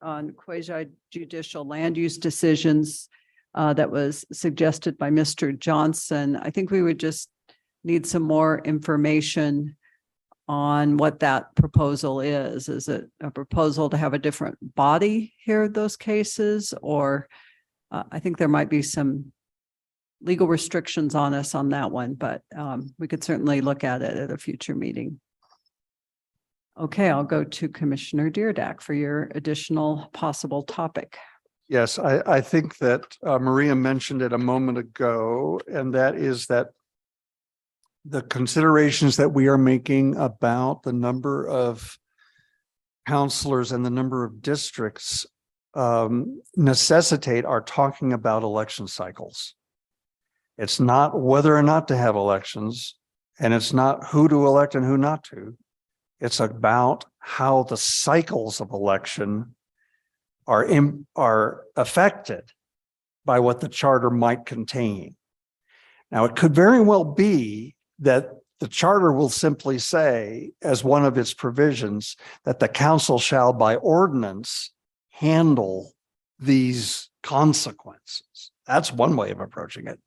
on quasi judicial land use decisions that was suggested by Mr. Johnson, I think we would just need some more information on what that proposal is. Is it a proposal to have a different body hear those cases? Or I think there might be some legal restrictions on us on that one, but we could certainly look at it at a future meeting. Okay, I'll go to Commissioner Deardack for your additional possible topic. Yes, I think that Maria mentioned it a moment ago, and that is that the considerations that we are making about the number of counselors and the number of districts necessitate our talking about election cycles. It's not whether or not to have elections, and it's not who to elect and who not to. It's about how the cycles of election are affected by what the charter might contain. Now, it could very well be that the charter will simply say, as one of its provisions, that the council shall by ordinance handle these consequences. That's one way of approaching it.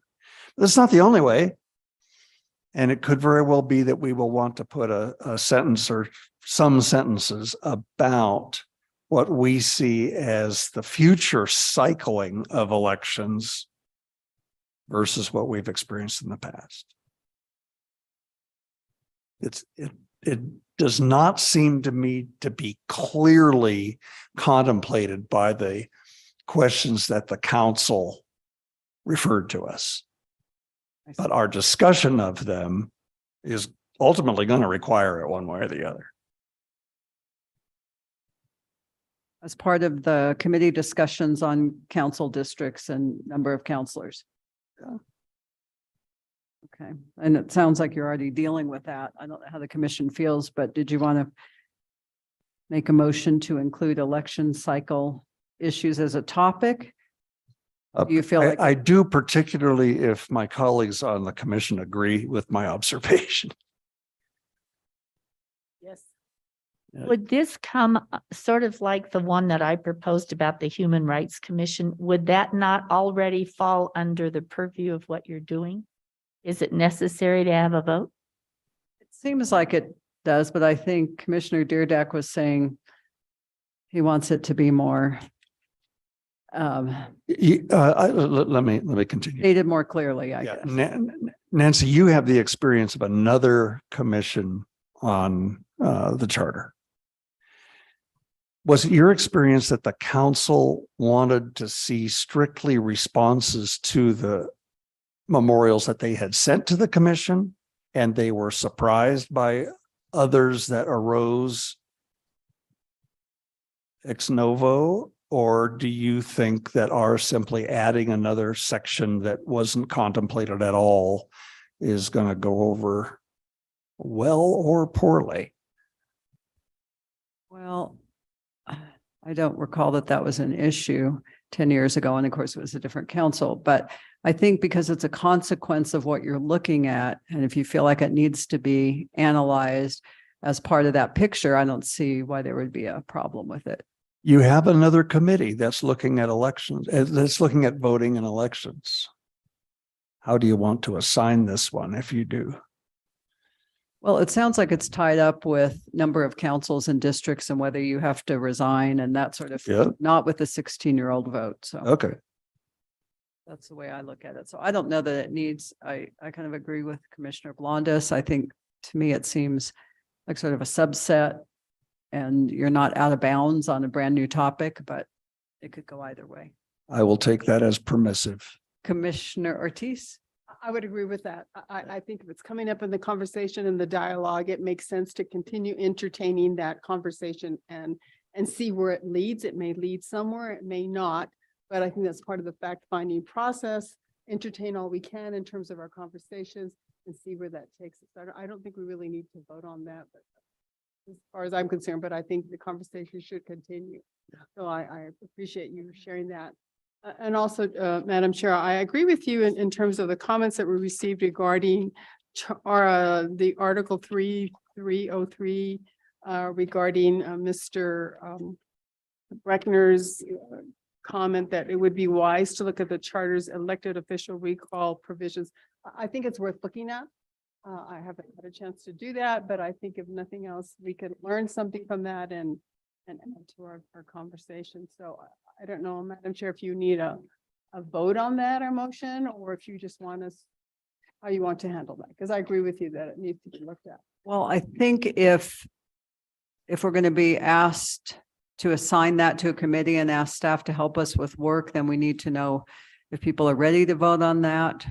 That's not the only way. And it could very well be that we will want to put a sentence or some sentences about what we see as the future cycling of elections versus what we've experienced in the past. It does not seem to me to be clearly contemplated by the questions that the council referred to us. But our discussion of them is ultimately going to require it one way or the other. As part of the committee discussions on council districts and number of counselors. Yeah. Okay, and it sounds like you're already dealing with that. I don't know how the commission feels, but did you want to make a motion to include election cycle issues as a topic? Do you feel like I do, particularly if my colleagues on the commission agree with my observation. Yes. Would this come sort of like the one that I proposed about the Human Rights Commission? Would that not already fall under the purview of what you're doing? Is it necessary to have a vote? It seems like it does, but I think Commissioner Deardack was saying he wants it to be more Let me continue. stated more clearly, I Yeah, guess. Nancy, you have the experience of another commission on the charter. Was it your experience that the council wanted to see strictly responses to the memorials that they had sent to the commission, and they were surprised by others that arose ex novo? Or do you think that our simply adding another section that wasn't contemplated at all is going to go over well or poorly? Well, I don't recall that that was an issue 10 years ago. And of course, it was a different council. But I think because it's a consequence of what you're looking at, and if you feel like it needs to be analyzed as part of that picture, I don't see why there would be a problem with it. You have another committee that's looking at elections, that's looking at voting in elections. How do you want to assign this one if you do? Well, it sounds like it's tied up with number of councils and districts and whether you have to resign and that sort of, Yeah. not with the 16-year-old vote. So Okay. that's the way I look at it. So I don't know that it needs, I kind of agree with Commissioner Blondis. I think to me, it seems like sort of a subset and you're not out of bounds on a brand new topic, but it could go either way. I will take that as permissive. Commissioner Ortiz? I would agree with that. I think if it's coming up in the conversation and the dialogue, it makes sense to continue entertaining that conversation and see where it leads. It may lead somewhere, it may not, but I think that's part of the fact-finding process. Entertain all we can in terms of our conversations and see where that takes us. I don't think we really need to vote on that, but as far as I'm concerned, but I think the conversation should continue. So I appreciate you sharing that. And also, Madam Chair, I agree with you in terms of the comments that were received regarding the Article 303 regarding Mr. Breckner's comment that it would be wise to look at the charter's elected official recall provisions. I think it's worth looking at. I haven't had a chance to do that, but I think if nothing else, we could learn something from that and add to our conversation. So I don't know, Madam Chair, if you need a vote on that or motion, or if you just want us, how you want to handle that, because I agree with you that it needs to be looked at. Well, I think if we're going to be asked to assign that to a committee and ask staff to help us with work, then we need to know if people are ready to vote on that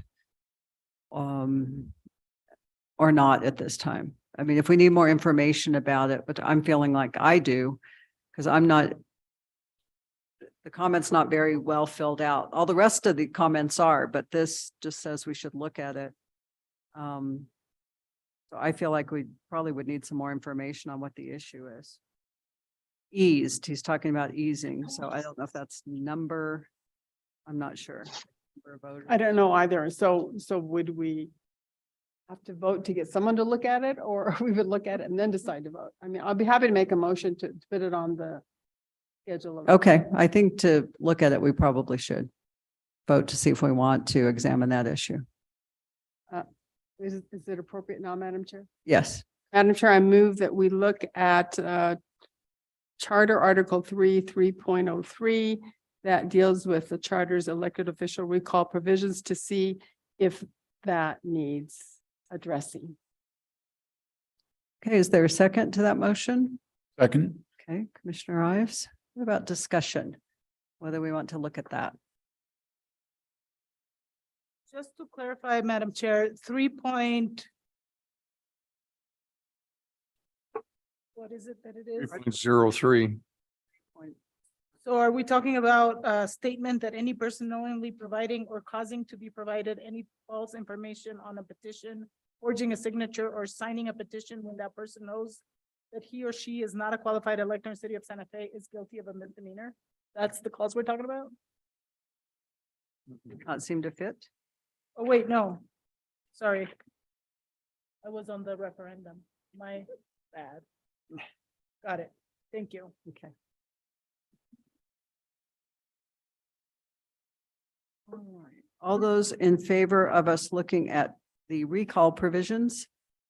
or not at this time. I mean, if we need more information about it, but I'm feeling like I do, because the comment's not very well filled out. All the rest of the comments are, but this just says we should look at it. So I feel like we probably would need some more information on what the issue is. Eased, he's talking about easing, so I don't know if that's number, I'm not sure. Number of voters. I don't know either. So would we have to vote to get someone to look at it, or we would look at it and then decide to vote? I mean, I'll be happy to make a motion to put it on the schedule. Okay, I think to look at it, we probably should vote to see if we want to examine that issue. Is it appropriate now, Madam Chair? Yes. Madam Chair, I move that we look at Charter Article 3.03 that deals with the charter's elected official recall provisions to see if that needs addressing. Okay, is there a second to that motion? Second. Okay, Commissioner Ives, what about discussion? Whether we want to look at that? Just to clarify, Madam Chair, what is it that it is? 3.03. So are we talking about a statement that any person knowingly providing or causing to be provided any false information on a petition, forging a signature or signing a petition when that person knows that he or she is not a qualified elector in the city of Santa Fe is guilty of a misdemeanor? That's the clause we're talking about? Not seem to fit? Oh, wait, no. Sorry. I was on the referendum. My bad. Got it. Thank you. Okay. All right. All those in favor of us looking at the recall provisions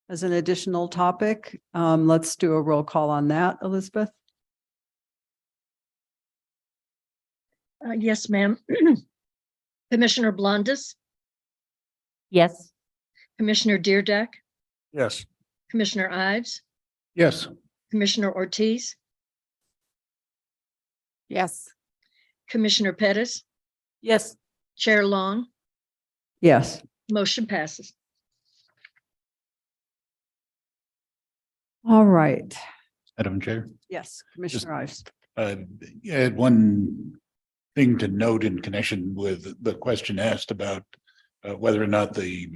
as an additional topic, let's do a roll call on that, Elizabeth. Yes, ma'am. Commissioner Blondus, Yes. Commissioner Deerdeck, Yes. Commissioner Ives, Yes, Commissioner Ortiz, Yes. Commissioner Pettis, Yes. Chair Long, Yes. motion passes. All right. Madam Chair. Yes, Commissioner Ives. I had one thing to note in connection with the question asked about whether or not the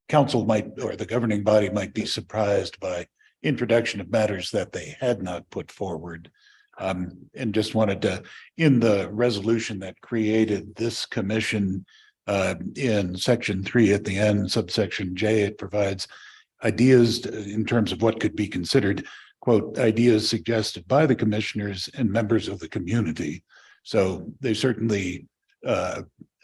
council might, or the governing body might be surprised by introduction of matters that they had not put forward. And just wanted to, in the resolution that created this commission, in section 3 at the end, subsection J, it provides ideas in terms of what could be considered, quote, ideas suggested by the commissioners and members of the community. So they certainly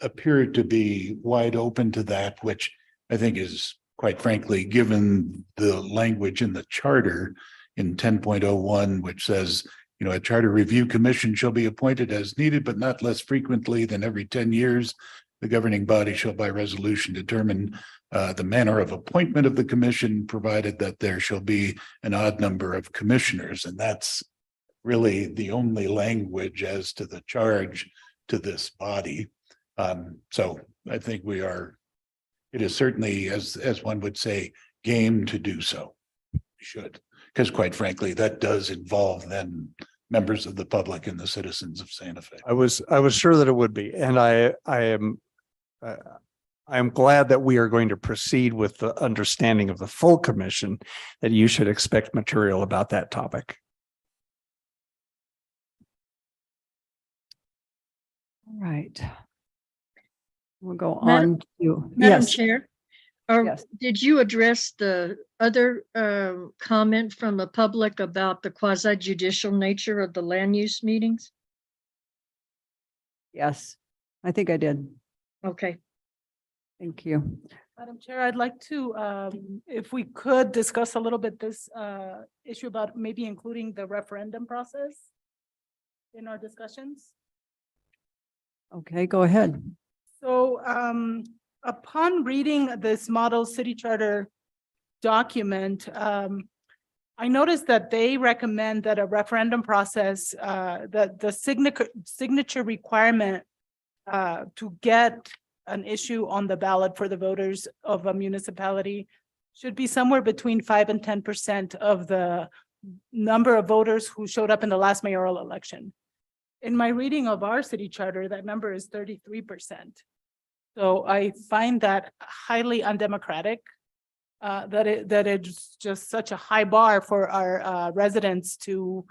appear to be wide open to that, which I think is, quite frankly, given the language in the charter in 10.01, which says, you know, a charter review commission shall be appointed as needed, but not less frequently than every 10 years. The governing body shall by resolution determine the manner of appointment of the commission, provided that there shall be an odd number of commissioners. And that's really the only language as to the charge to this body. So I think it is certainly, as one would say, game to do so. We should, because quite frankly, that does involve then members of the public and the citizens of Santa Fe. I was sure that it would be, and I am glad that we are going to proceed with the understanding of the full commission that you should expect material about that topic. All right. We'll go Madam- on to, Madam yes, Chair, Yes. did you address the other comment from the public about the quasi judicial nature of the land use meetings? yes, I think I did. Okay, Thank you. Madam Chair, I'd like to, if we could discuss a little bit this issue about maybe including the referendum process in our discussions. Okay, go ahead. So upon reading this model city charter document, I noticed that they recommend that a referendum process, that the signature requirement to get an issue on the ballot for the voters of a municipality should be somewhere between 5 and 10% of the number of voters who showed up in the last mayoral election. In my reading of our city charter, that number is 33%. So I find that highly undemocratic, that it's just such a high bar for our residents to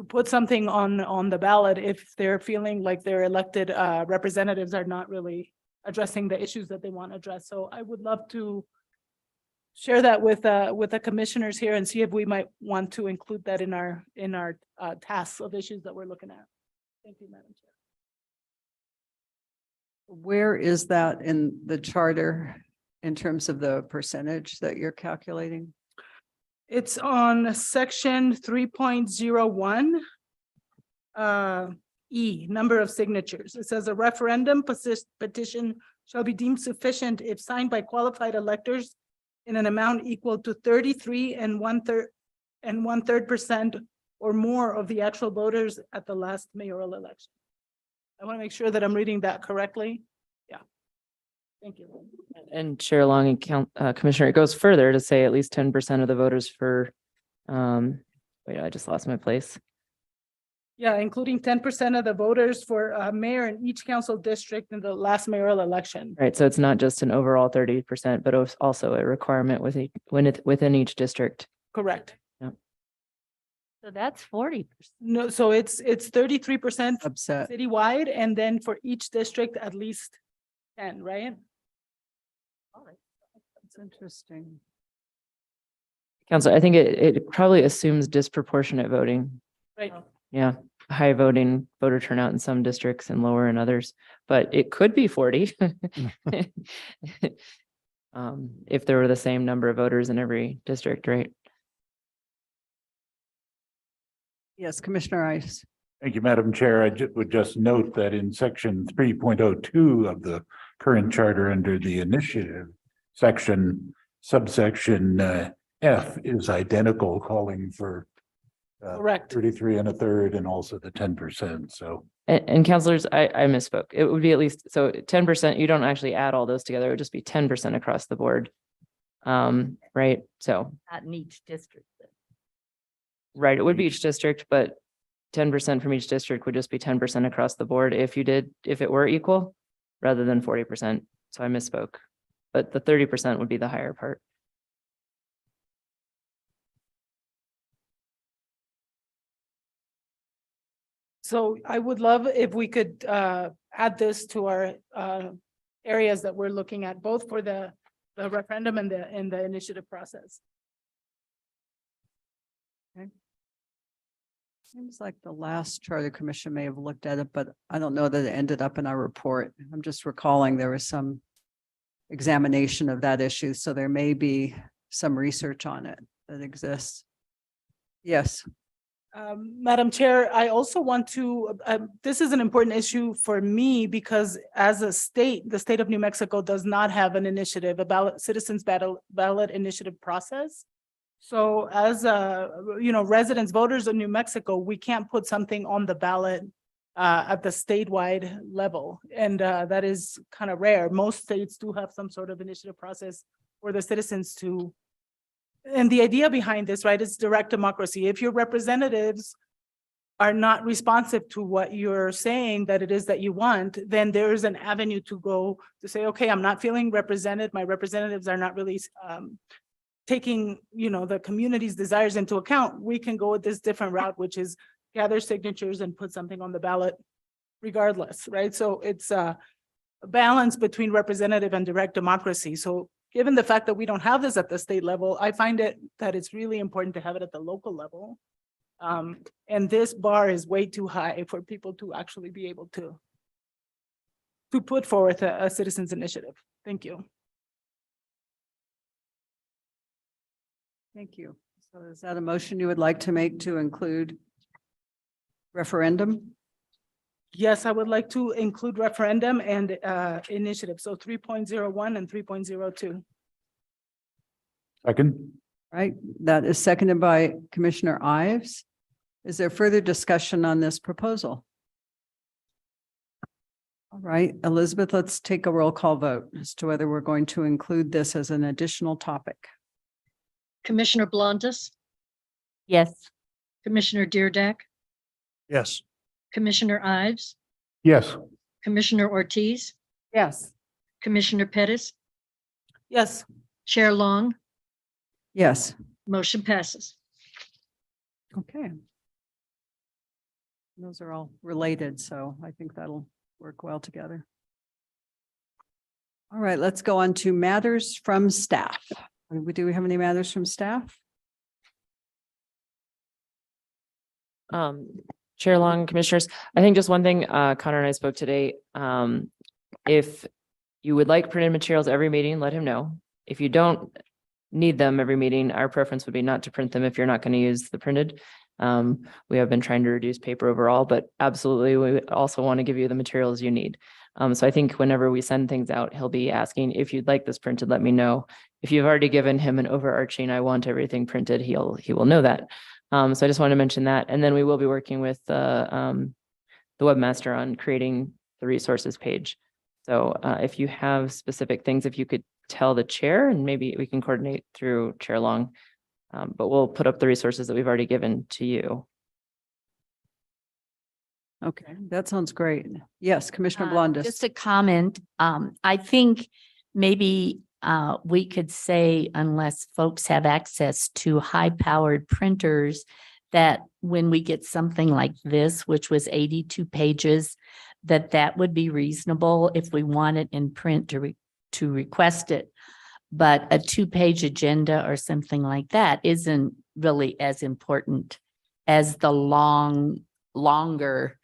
put something on the ballot if they're feeling like their elected representatives are not really addressing the issues that they want to address. So I would love to share that with the commissioners here and see if we might want to include that in our tasks of issues that we're looking at. Thank you, Madam Chair. Where is that in the charter in terms of the percentage that you're calculating? It's on section 3.01. E, number of signatures. It says a referendum petition shall be deemed sufficient if signed by qualified electors in an amount equal to 33 1/3% or more of the actual voters at the last mayoral election. I want to make sure that I'm reading that correctly. Yeah. Thank you. And Chair Long and Commissioner, it goes further to say at least 10% of the voters for, wait, I just lost my place. Yeah, including 10% of the voters for mayor in each council district in the last mayoral election. Right, so it's not just an overall 30%, but it's also a requirement within each district. Correct. So that's 40%. No, so it's 33% Upset. citywide, and then for each district, at least 10, right? That's interesting. Council, I think it probably assumes disproportionate voting. Right. Yeah, high voter turnout in some districts and lower in others, but it could be 40. If there were the same number of voters in every district, right? Yes, Commissioner Ice. Thank you, Madam Chair. I would just note that in section 3.02 of the current charter under the initiative section, subsection F is identical, calling for Correct. 33 1/3 and also the 10%. So And counselors, I misspoke. It would be at least, so 10%, you don't actually add all those together. It would just be 10% across the board. Right? So, Not in each district. right, it would be each district, but 10% from each district would just be 10% across the board if it were equal rather than 40%. So I misspoke. But the 30% would be the higher part. So I would love if we could add this to our areas that we're looking at, both for the referendum and the initiative process. Seems like the last charter commission may have looked at it, but I don't know that it ended up in our report. I'm just recalling there was some examination of that issue, so there may be some research on it that exists. Yes, Madam Chair, I also want to, this is an important issue for me because as a state, the state of New Mexico does not have an initiative, a citizens ballot initiative process. So as residents, voters of New Mexico, we can't put something on the ballot at the statewide level. And that is kind of rare. Most states do have some sort of initiative process for the citizens to. And the idea behind this, right, is direct democracy. If your representatives are not responsive to what you're saying that it is that you want, then there's an avenue to go to say, okay, I'm not feeling represented. My representatives are not really taking, the community's desires into account. We can go with this different route, which is gather signatures and put something on the ballot regardless, right? So it's a balance between representative and direct democracy. So given the fact that we don't have this at the state level, I find that it's really important to have it at the local level. And this bar is way too high for people to actually be able to put forth a citizens initiative. Thank you. thank you. So is that a motion you would like to make to include referendum? Yes, I would like to include referendum and initiative. So 3.01 and 3.02. second, Right, that is seconded by Commissioner Ives. Is there further discussion on this proposal? All right, Elizabeth, let's take a roll call vote as to whether we're going to include this as an additional topic. Commissioner Blondus, Yes. Commissioner Deerdak, Yes. Commissioner Ives, yes, Commissioner Ortiz, Yes. Commissioner Pettis, Yes. Chair Long, Yes, motion passes. okay. Those are all related, so I think that'll work well together. All right, let's go on to matters from staff. Do we have any matters from staff? Chair Long, commissioners, I think just one thing, Connor and I spoke today. If you would like printed materials every meeting, let him know. If you don't need them every meeting, our preference would be not to print them if you're not going to use the printed. We have been trying to reduce paper overall, but absolutely, we also want to give you the materials you need. So I think whenever we send things out, he'll be asking, if you'd like this printed, let me know. If you've already given him an overarching, I want everything printed, he will know that. So I just want to mention that. And then we will be working with the webmaster on creating the resources page. So if you have specific things, if you could tell the chair, and maybe we can coordinate through Chair Long, but we'll put up the resources that we've already given to you. Okay, that sounds great. Yes, Commissioner Blondus. Just a comment. I think maybe we could say, unless folks have access to high-powered printers, that when we get something like this, which was 82 pages, that would be reasonable if we want it in print to request it. But a 2-page agenda or something like that isn't really as important as the longer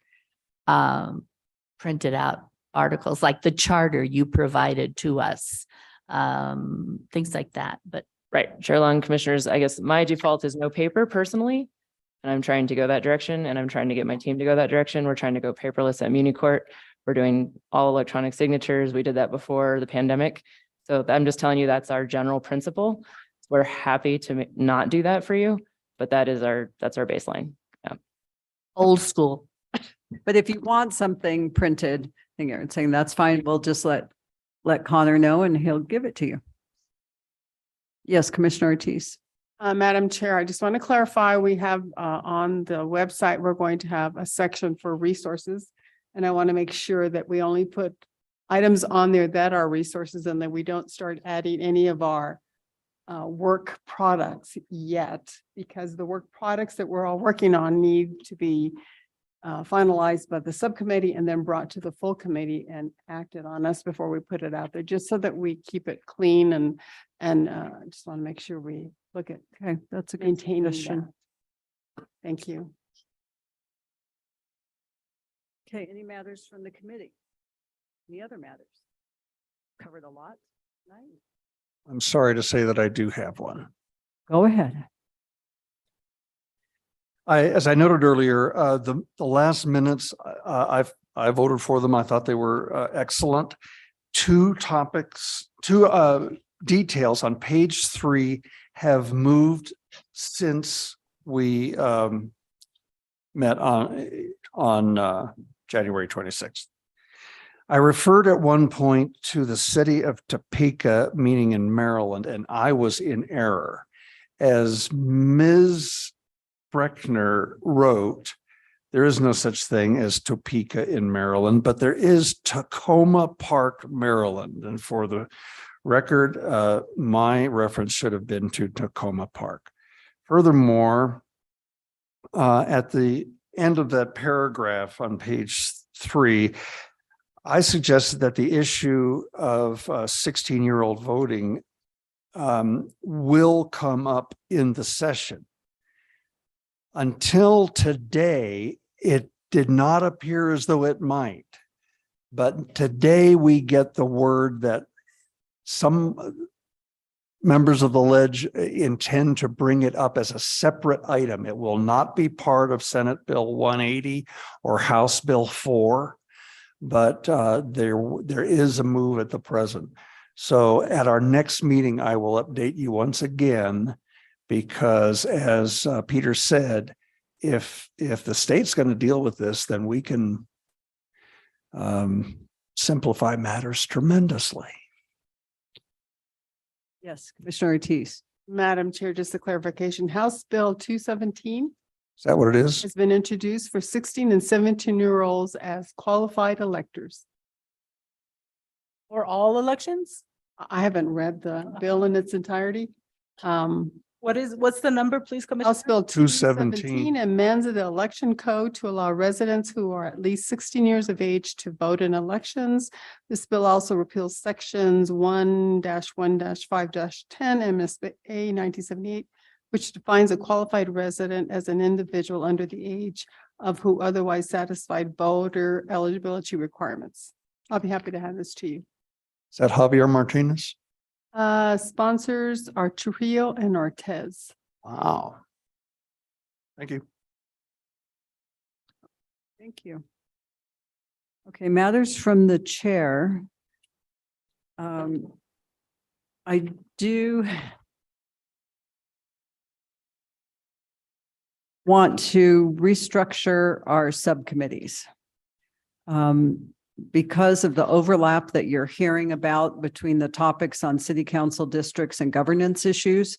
printed out articles, like the charter you provided to us, things like that. But Right, Chair Long, commissioners, I guess my default is no paper personally. And I'm trying to go that direction, and I'm trying to get my team to go that direction. We're trying to go paperless at MuniCourt. We're doing all electronic signatures. We did that before the pandemic. So I'm just telling you, that's our general principle. We're happy to not do that for you, but that's our baseline. Old school. But if you want something printed, then you're saying that's fine. We'll just let Connor know and he'll give it to you. Yes, Commissioner Ortiz. Madam Chair, I just want to clarify, we have on the website, we're going to have a section for resources. And I want to make sure that we only put items on there that are resources and that we don't start adding any of our work products yet, because the work products that we're all working on need to be finalized by the subcommittee and then brought to the full committee and acted on us before we put it out there, just so that we keep it clean and just want to make sure we look at Okay, that's a good maintaining suggestion. that. Thank you. Okay, any matters from the committee? Any other matters? Covered a lot tonight. I'm sorry to say that I do have one. Go ahead. As I noted earlier, the last minutes, I voted for them. I thought they were excellent. Two details on page 3 have moved since we met on January 26th. I referred at one point to the city of Topeka meeting in Maryland, and I was in error. As Ms. Brechner wrote, there is no such thing as Topeka in Maryland, but there is Tacoma Park, Maryland. And for the record, my reference should have been to Tacoma Park. Furthermore, at the end of that paragraph on page 3, I suggested that the issue of 16-year-old voting will come up in the session. Until today, it did not appear as though it might. But today we get the word that some members of the ledge intend to bring it up as a separate item. It will not be part of Senate Bill 180 or House Bill 4, but there is a move at the present. So at our next meeting, I will update you once again, because as Peter said, if the state's going to deal with this, then we can simplify matters tremendously. Yes, Commissioner Ortiz. Madam Chair, just a clarification, House Bill 217 Is that what it is? has been introduced for 16 and 17-year-olds as qualified electors. For all elections? I haven't read the bill in its entirety. What's the number, please, Commissioner? House Bill 217 217 amends the election code to allow residents who are at least 16 years of age to vote in elections. This bill also repeals sections 1-1-5-10 MSA 1978, which defines a qualified resident as an individual under the age of who otherwise satisfied voter eligibility requirements. I'll be happy to hand this to you. Is that Javier Martinez? Sponsors are Trujillo and Ortez. Wow. Thank you. Thank you. Okay, matters from the chair. I do want to restructure our subcommittees. Because of the overlap that you're hearing about between the topics on city council districts and governance issues,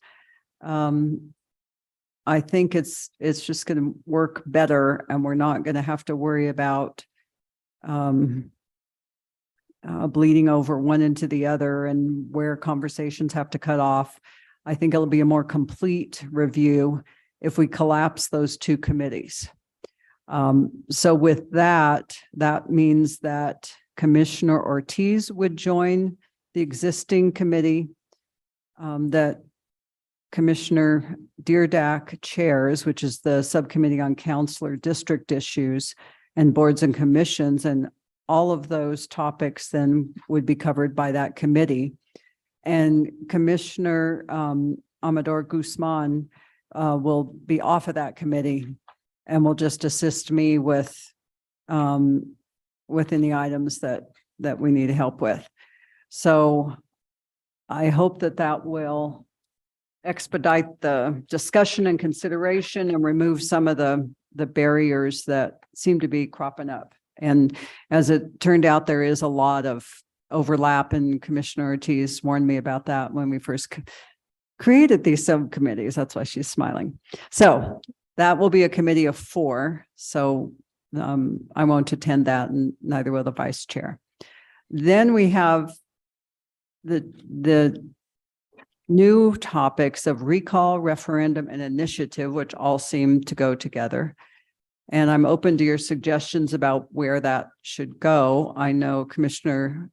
I think it's just going to work better, and we're not going to have to worry about bleeding over one into the other and where conversations have to cut off. I think it'll be a more complete review if we collapse those two committees. So with that means that Commissioner Ortiz would join the existing committee that Commissioner Deerdak chairs, which is the Subcommittee on Counselor District Issues and Boards and Commissions. And all of those topics then would be covered by that committee. And Commissioner Amador Guzman will be off of that committee and will just assist me with any items that we need help with. So I hope that will expedite the discussion and consideration and remove some of the barriers that seem to be cropping up. And as it turned out, there is a lot of overlap, and Commissioner Ortiz warned me about that when we first created these subcommittees. That's why she's smiling. So that will be a committee of 4. So I won't attend that, and neither will the vice chair. Then we have the new topics of recall, referendum, and initiative, which all seem to go together. And I'm open to your suggestions about where that should go. I know Commissioner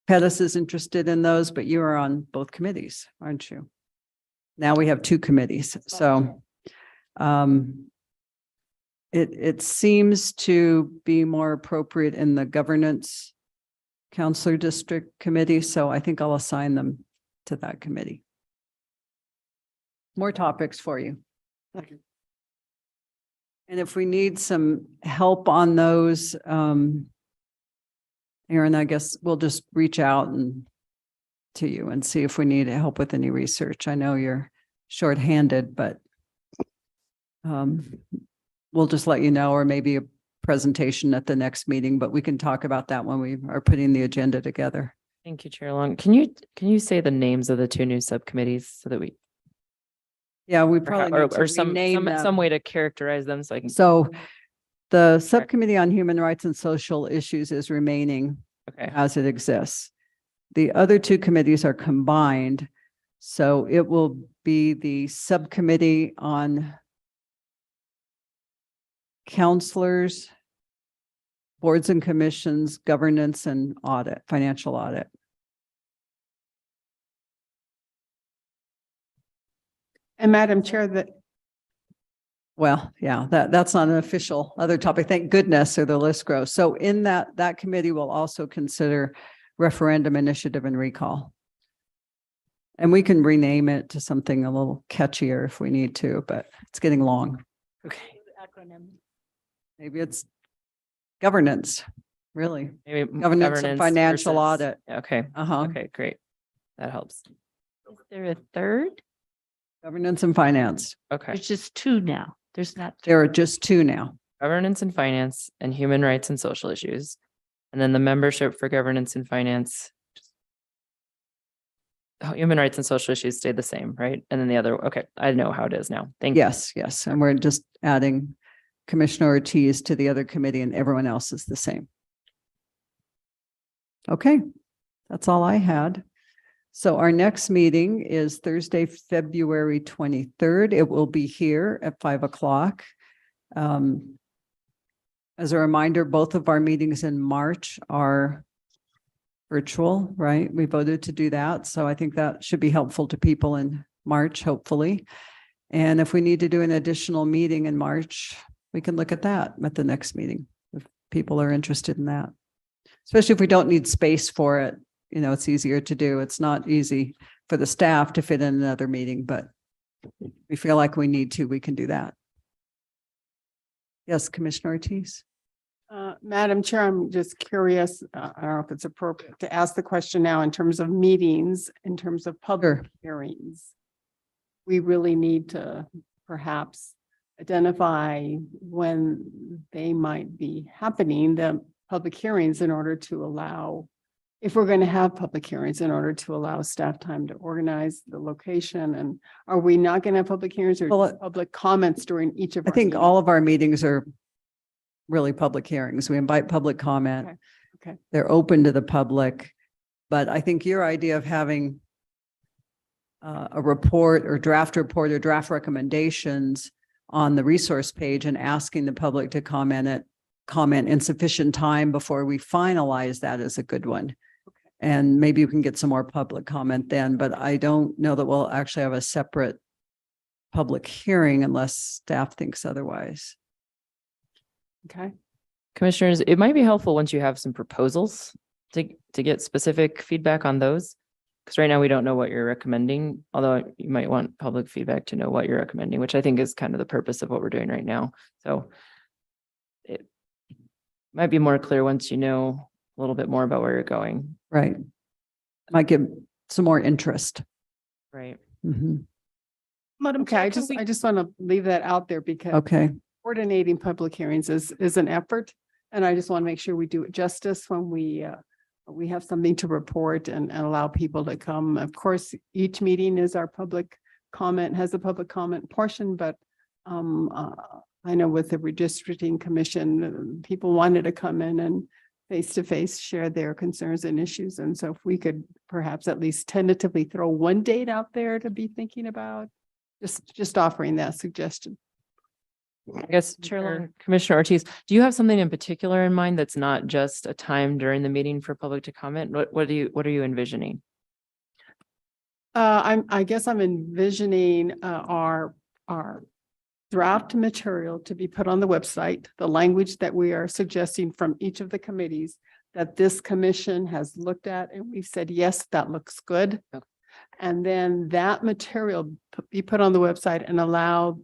Pettis is interested in those, but you are on both committees, aren't you? Now we have 2 committees. So it seems to be more appropriate in the governance counselor district committee. So I think I'll assign them to that committee. More topics for you. And if we need some help on those, Aaron, I guess we'll just reach out to you and see if we need help with any research. I know you're shorthanded, but we'll just let you know, or maybe a presentation at the next meeting, but we can talk about that when we are putting the agenda together. Thank you, Chair Long. Can you say the names of the 2 new subcommittees so that we, Yeah, we probably need to or some rename them. some way to characterize them so I can. So the Subcommittee on Human Rights and Social Issues is remaining Okay. as it exists. The other 2 committees are combined. So it will be the Subcommittee on Counselors, Boards and Commissions, Governance and Audit, Financial Audit. And Madam Chair, Well, yeah, that's not an official other topic. Thank goodness, or the list grows. So in that committee will also consider referendum, initiative, and recall. And we can rename it to something a little catchier if we need to, but it's getting long. Okay. Maybe it's governance, really. Maybe Governance and financial versus- audit. Okay. Uh-huh. Okay, great. That helps. Is there a third? Governance and finance. Okay. There's just 2 now. There's not. There are just 2 now. Governance and finance and human rights and social issues. And then the membership for governance and finance. Human rights and social issues stay the same, right? And then the other, okay, I know how it is now. Thank you. Yes. And we're just adding Commissioner Ortiz to the other committee, and everyone else is the same. Okay, that's all I had. So our next meeting is Thursday, February 23rd. It will be here at 5 o'clock. As a reminder, both of our meetings in March are virtual, right? We voted to do that. So I think that should be helpful to people in March, hopefully. And if we need to do an additional meeting in March, we can look at that at the next meeting if people are interested in that. Especially if we don't need space for it, it's easier to do. It's not easy for the staff to fit in another meeting, but we feel like we need to, we can do that. Yes, Commissioner Ortiz. Madam Chair, I'm just curious, I don't know if it's appropriate to ask the question now in terms of meetings, in terms of public hearings. We really need to perhaps identify when they might be happening, the public hearings, in order to allow, if we're going to have public hearings, in order to allow staff time to organize the location. And are we not going to have public hearings or Well, public comments during each of I our think meetings? all of our meetings are really public hearings. We invite public comment. Okay. They're open to the public. But I think your idea of having a report or draft recommendations on the resource page and asking the public to comment in sufficient time before we finalize that is a good one. Okay. And maybe you can get some more public comment then, but I don't know that we'll actually have a separate public hearing unless staff thinks otherwise. Okay. Commissioners, it might be helpful once you have some proposals to get specific feedback on those. Because right now we don't know what you're recommending, although you might want public feedback to know what you're recommending, which I think is kind of the purpose of what we're doing right now. So it might be more clear once you know a little bit more about where you're going. Right. Might give some more interest. Right. Mhm. Madam Okay, Chair, can we- I just want to leave that out there because Okay, coordinating public hearings is an effort. And I just want to make sure we do it justice when we have something to report and allow people to come. Of course, each meeting is our public comment, has a public comment portion, but I know with the redistricting commission, people wanted to come in and face to face share their concerns and issues. And so if we could perhaps at least tentatively throw one date out there to be thinking about, just offering that suggestion. I guess Chair Long, Commissioner Ortiz, do you have something in particular in mind that's not just a time during the meeting for public to comment? What are you envisioning? I guess I'm envisioning our draft material to be put on the website, the language that we are suggesting from each of the committees that this commission has looked at, and we've said, yes, that looks good. Okay. And then that material be put on the website and allow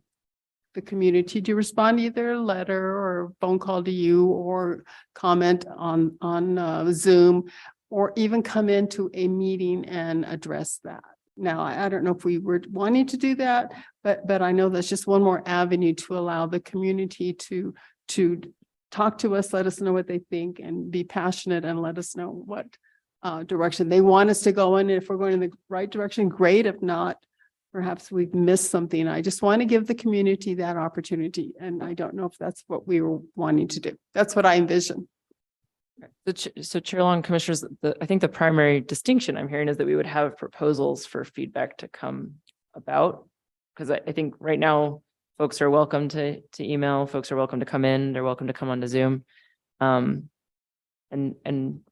the community to respond, either a letter or phone call to you or comment on Zoom, or even come into a meeting and address that. Now, I don't know if we were wanting to do that, but I know that's just one more avenue to allow the community to talk to us, let us know what they think, and be passionate and let us know what direction they want us to go in. And if we're going in the right direction, great. If not, perhaps we've missed something. I just want to give the community that opportunity. And I don't know if that's what we were wanting to do. That's what I envision. So Chair Long, Commissioners, I think the primary distinction I'm hearing is that we would have proposals for feedback to come about. Because I think right now, folks are welcome to email, folks are welcome to come in, they're welcome to come onto Zoom. And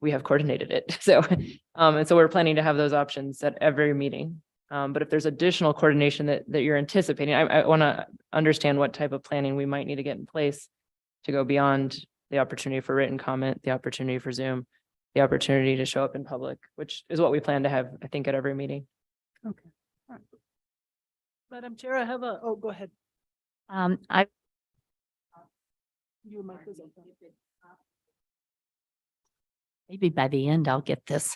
we have coordinated it. So, and so we're planning to have those options at every meeting. But if there's additional coordination that you're anticipating, I want to understand what type of planning we might need to get in place to go beyond the opportunity for written comment, the opportunity for Zoom, the opportunity to show up in public, which is what we plan to have, I think, at every meeting. Okay. Madam Chair, I have oh, go ahead. Your mic is open. Maybe by the end, I'll get this.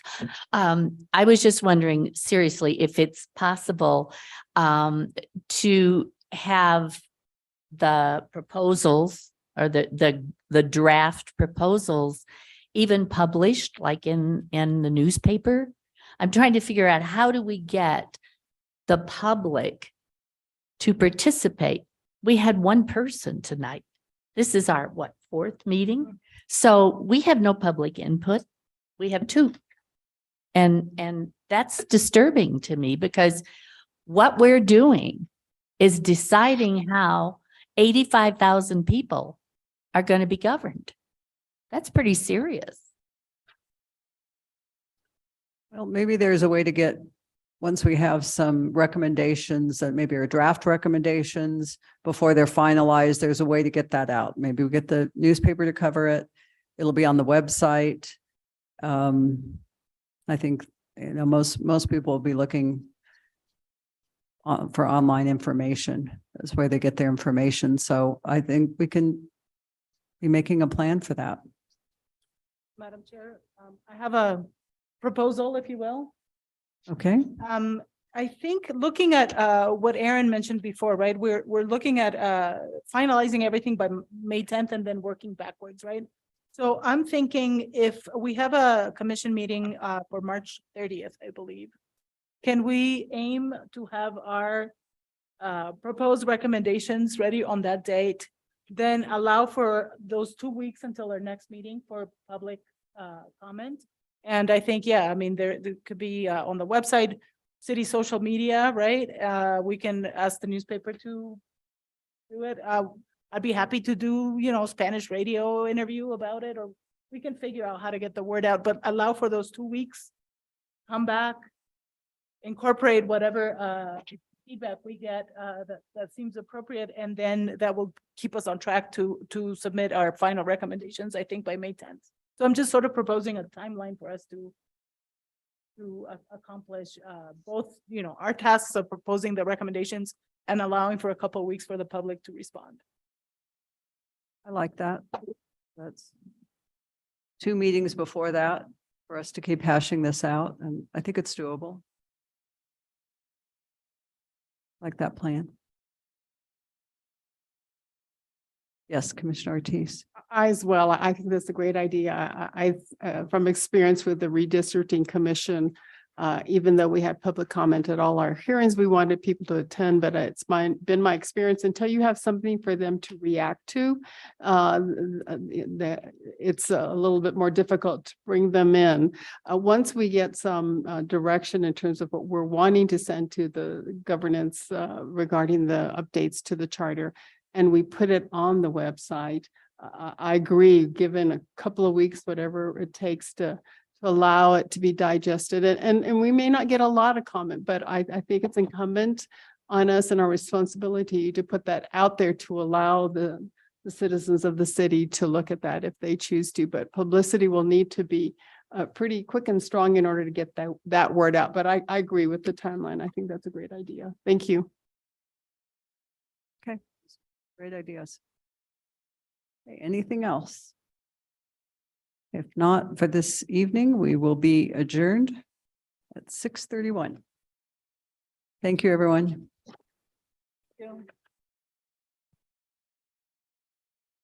I was just wondering, seriously, if it's possible to have the proposals or the draft proposals even published, like in the newspaper. I'm trying to figure out, how do we get the public to participate? We had one person tonight. This is our, fourth meeting? So we have no public input. We have two. And that's disturbing to me, because what we're doing is deciding how 85,000 people are going to be governed. That's pretty serious. well, maybe there's a way to get, once we have some recommendations that maybe are draft recommendations before they're finalized, there's a way to get that out. Maybe we get the newspaper to cover it. It'll be on the website. I think, most people will be looking for online information. That's where they get their information. So I think we can be making a plan for that. Madam Chair, I have a proposal, if you will. Okay, I think looking at what Aaron mentioned before, right? We're looking at finalizing everything by May 10th and then working backwards, right? So I'm thinking, if we have a commission meeting for March 30th, I believe, can we aim to have our proposed recommendations ready on that date, then allow for those 2 weeks until our next meeting for public comment? And I think, yeah, I mean, there could be on the website, city social media, right? We can ask the newspaper to do it. I'd be happy to do, Spanish radio interview about it, or we can figure out how to get the word out, but allow for those 2 weeks, come back, incorporate whatever feedback we get that seems appropriate, and then that will keep us on track to submit our final recommendations, I think, by May 10th. So I'm just sort of proposing a timeline for us to to accomplish both, our tasks of proposing the recommendations and allowing for a couple of weeks for the public to respond. I like that. That's 2 meetings before that for us to keep hashing this out, and I think it's doable. Like that plan. Yes, Commissioner Ortiz. I as well. I think that's a great idea. From experience with the redistricting commission, even though we had public comment at all our hearings, we wanted people to attend, but been my experience until you have something for them to react to, it's a little bit more difficult to bring them in. Once we get some direction in terms of what we're wanting to send to the governance regarding the updates to the charter, and we put it on the website, I agree, given a couple of weeks, whatever it takes to allow it to be digested. And we may not get a lot of comment, but I think it's incumbent on us and our responsibility to put that out there to allow the citizens of the city to look at that if they choose to. But publicity will need to be pretty quick and strong in order to get that word out. But I agree with the timeline. I think that's a great idea. Thank you. Great ideas. Okay, anything else? If not, for this evening, we will be adjourned at 6:31. Thank you, everyone. Yeah.